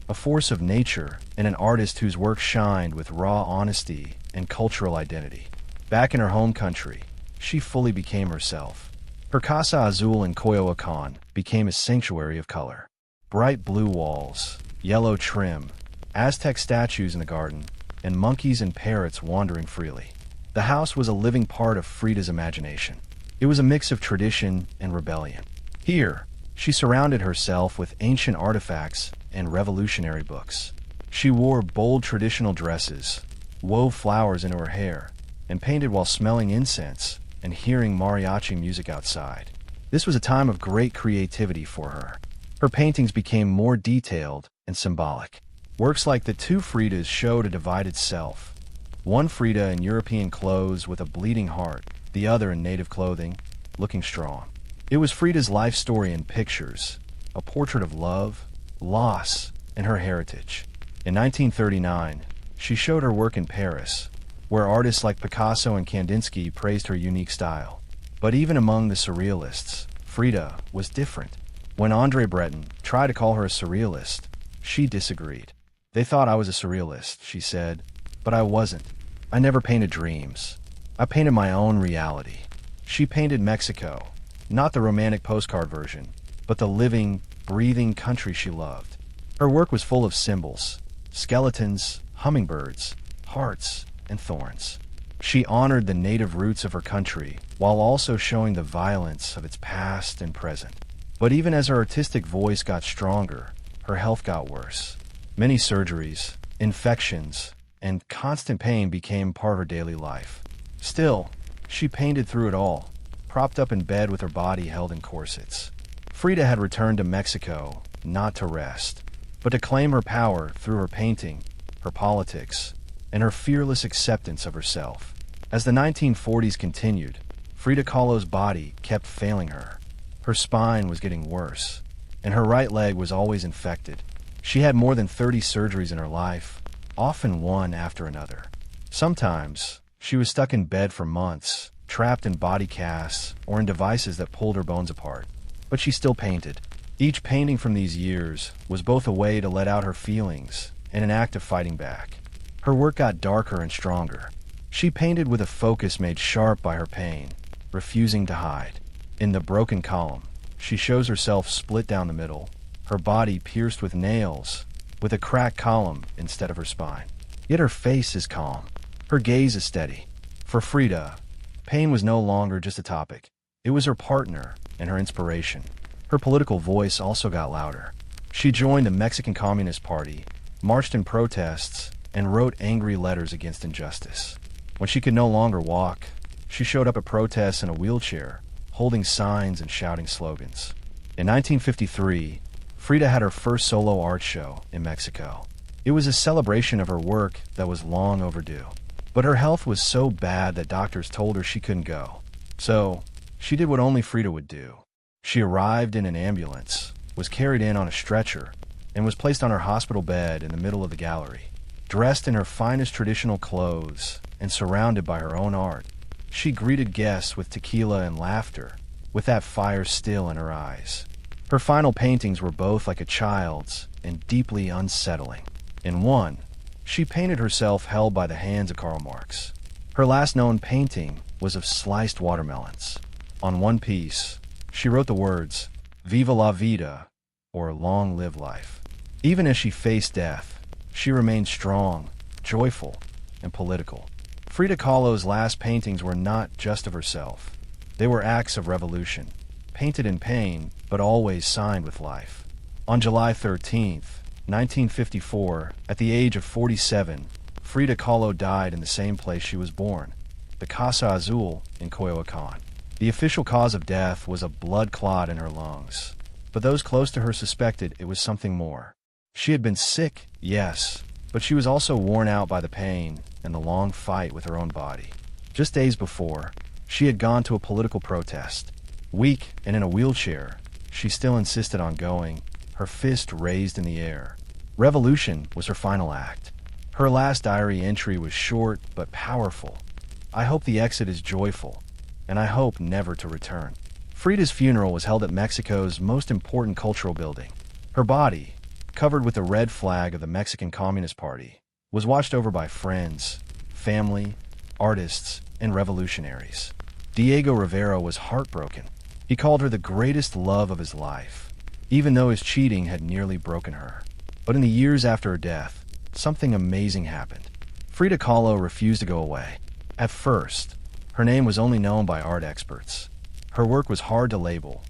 a force of nature and an artist whose work shined with raw honesty and cultural identity. Back in her home country, she fully became herself. Her Casa Azul in Coyoacán became a sanctuary of color. Bright blue walls, yellow trim, Aztec statues in the garden, and monkeys and parrots wandering freely. The house was a living part of Frida's imagination. It was a mix of tradition and rebellion. Here, she surrounded herself with ancient artifacts and revolutionary books. She wore bold traditional dresses, wove flowers into her hair, and painted while smelling incense and hearing mariachi music outside. This was a time of great creativity for her. Her paintings became more detailed and symbolic. Works like the two Fridas showed a divided self. One Frida in European clothes with a bleeding heart, the other in native clothing, looking strong. It was Frida's life story in pictures, a portrait of love, loss, and her heritage. In 1939, she showed her work in Paris, where artists like Picasso and Kandinsky praised her unique style. But even among the surrealists, Frida was different. When André Breton tried to call her a surrealist, she disagreed. "They thought I was a surrealist," she said, "but I wasn't. I never painted dreams. I painted my own reality." She painted Mexico, not the romantic postcard version, but the living, breathing country she loved. Her work was full of symbols, skeletons, hummingbirds, hearts, and thorns. She honored the native roots of her country while also showing the violence of its past and present. But even as her artistic voice got stronger, her health got worse. Many surgeries, infections, and constant pain became part of her daily life. Still, she painted through it all, propped up in bed with her body held in corsets. Frida had returned to Mexico not to rest, but to claim her power through her painting, her politics, and her fearless acceptance of herself. As the 1940s continued, Frida Kahlo's body kept failing her. Her spine was getting worse, and her right leg was always infected. She had more than 30 surgeries in her life, often one after another. Sometimes, she was stuck in bed for months, trapped in body casts or in devices that pulled her bones apart. But she still painted. Each painting from these years was both a way to let out her feelings and an act of fighting back. Her work got darker and stronger. She painted with a focus made sharp by her pain, refusing to hide. In the broken column, she shows herself split down the middle, her body pierced with nails, with a cracked column instead of her spine. Yet her face is calm. Her gaze is steady. For Frida, pain was no longer just a topic. It was her partner and her inspiration. Her political voice also got louder. She joined the Mexican Communist Party, marched in protests, and wrote angry letters against injustice. When she could no longer walk, she showed up at protests in a wheelchair, holding signs and shouting slogans. In 1953, Frida had her first solo art show in Mexico. It was a celebration of her work that was long overdue. But her health was so bad that doctors told her she couldn't go. So, she did what only Frida would do. She arrived in an ambulance, was carried in on a stretcher, and was placed on her hospital bed in the middle of the gallery. Dressed in her finest traditional clothes and surrounded by her own art, she greeted guests with tequila and laughter, with that fire still in her eyes. Her final paintings were both like a child's and deeply unsettling. In one, she painted herself held by the hands of Karl Marx. Her last known painting was of sliced watermelons. On one piece, she wrote the words, "Viva la vida," or "Long live life." Even as she faced death, she remained strong, joyful, and political. Frida Kahlo's last paintings were not just of herself. They were acts of revolution, painted in pain, but always signed with life. On July 13th, 1954, at the age of 47, Frida Kahlo died in the same place she was born, the Casa Azul in Coyoacán. The official cause of death was a blood clot in her lungs, but those close to her suspected it was something more. She had been sick, yes, but she was also worn out by the pain and the long fight with her own body. Just days before, she had gone to a political protest. Weak and in a wheelchair, she still insisted on going, her fist raised in the air. Revolution was her final act. Her last diary entry was short but powerful. I hope the exit is joyful, and I hope never to return. Frida's funeral was held at Mexico's most important cultural building. Her body, covered with the red flag of the Mexican Communist Party, was watched over by friends, family, artists, and revolutionaries. Diego Rivera was heartbroken. He called her the greatest love of his life, even though his cheating had nearly broken her. But in the years after her death, something amazing happened. Frida Kahlo refused to go away. At first, her name was only known by art experts. Her work was hard to label,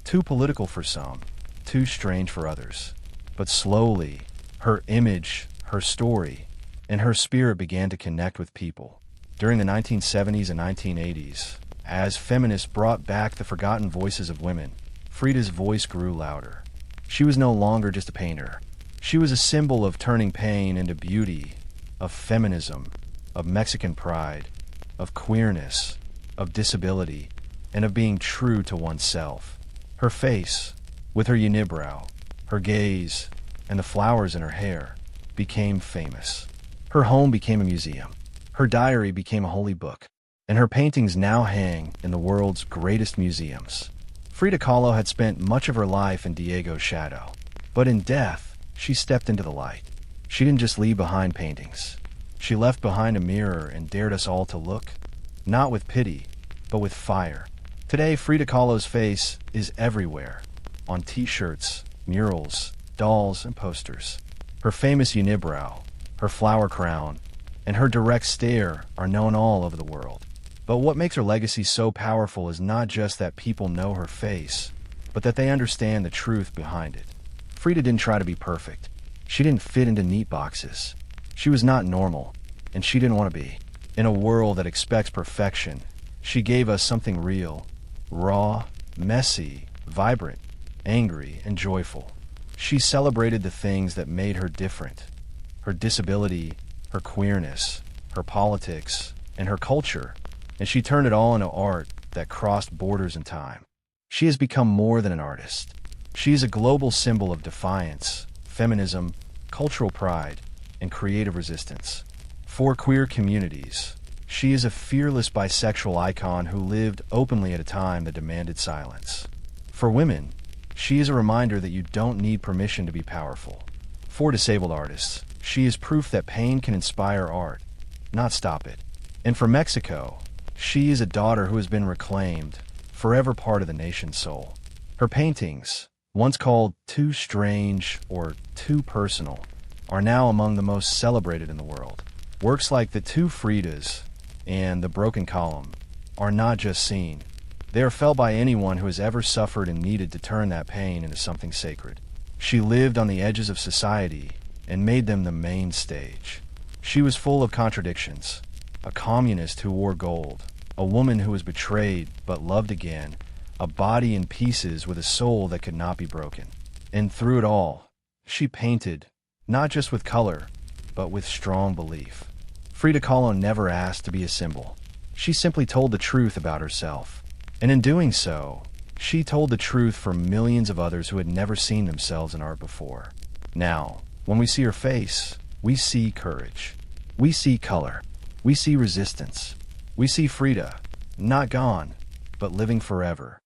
too political for some, too strange for others. But slowly, her image, her story, and her spirit began to connect with people. During the 1970s and 1980s, as feminists brought back the forgotten voices of women, Frida's voice grew louder. She was no longer just a painter. She was a symbol of turning pain into beauty, of feminism, of Mexican pride, of queerness, of disability, and of being true to oneself. Her face, with her unibrow, her gaze, and the flowers in her hair, became famous. Her home became a museum. Her diary became a holy book, and her paintings now hang in the world's greatest museums. Frida Kahlo had spent much of her life in Diego's shadow, but in death, she stepped into the light. She didn't just leave behind paintings. She left behind a mirror and dared us all to look, not with pity, but with fire. Today, Frida Kahlo's face is everywhere, on t-shirts, murals, dolls, and posters. Her famous unibrow, her flower crown, and her direct stare are known all over the world. But what makes her legacy so powerful is not just that people know her face, but that they understand the truth behind it. Frida didn't try to be perfect. She didn't fit into neat boxes. She was not normal, and she didn't want to be. In a world that expects perfection, she gave us something real, raw, messy, vibrant, angry, and joyful. She celebrated the things that made her different: her disability, her queerness, her politics, and her culture, and she turned it all into art that crossed borders and time. She has become more than an artist. She is a global symbol of defiance, feminism, cultural pride, and creative resistance. For queer communities, she is a fearless bisexual icon who lived openly at a time that demanded silence. For women, she is a reminder that you don't need permission to be powerful. For disabled artists, she is proof that pain can inspire art, not stop it. And for Mexico, she is a daughter who has been reclaimed, forever part of the nation's soul. Her paintings, once called too strange or too personal, are now among the most celebrated in the world. Works like The Two Fridas and The Broken Column are not just seen. They are felt by anyone who has ever suffered and needed to turn that pain into something sacred. She lived on the edges of society and made them the main stage. She was full of contradictions. A communist who wore gold, a woman who was betrayed but loved again, a body in pieces with a soul that could not be broken. And through it all, she painted, not just with color, but with strong belief. Frida Kahlo never asked to be a symbol. She simply told the truth about herself. And in doing so, she told the truth for millions of others who had never seen themselves in art before. Now, when we see her face, we see courage. We see color. We see resistance. We see Frida, not gone, but living forever.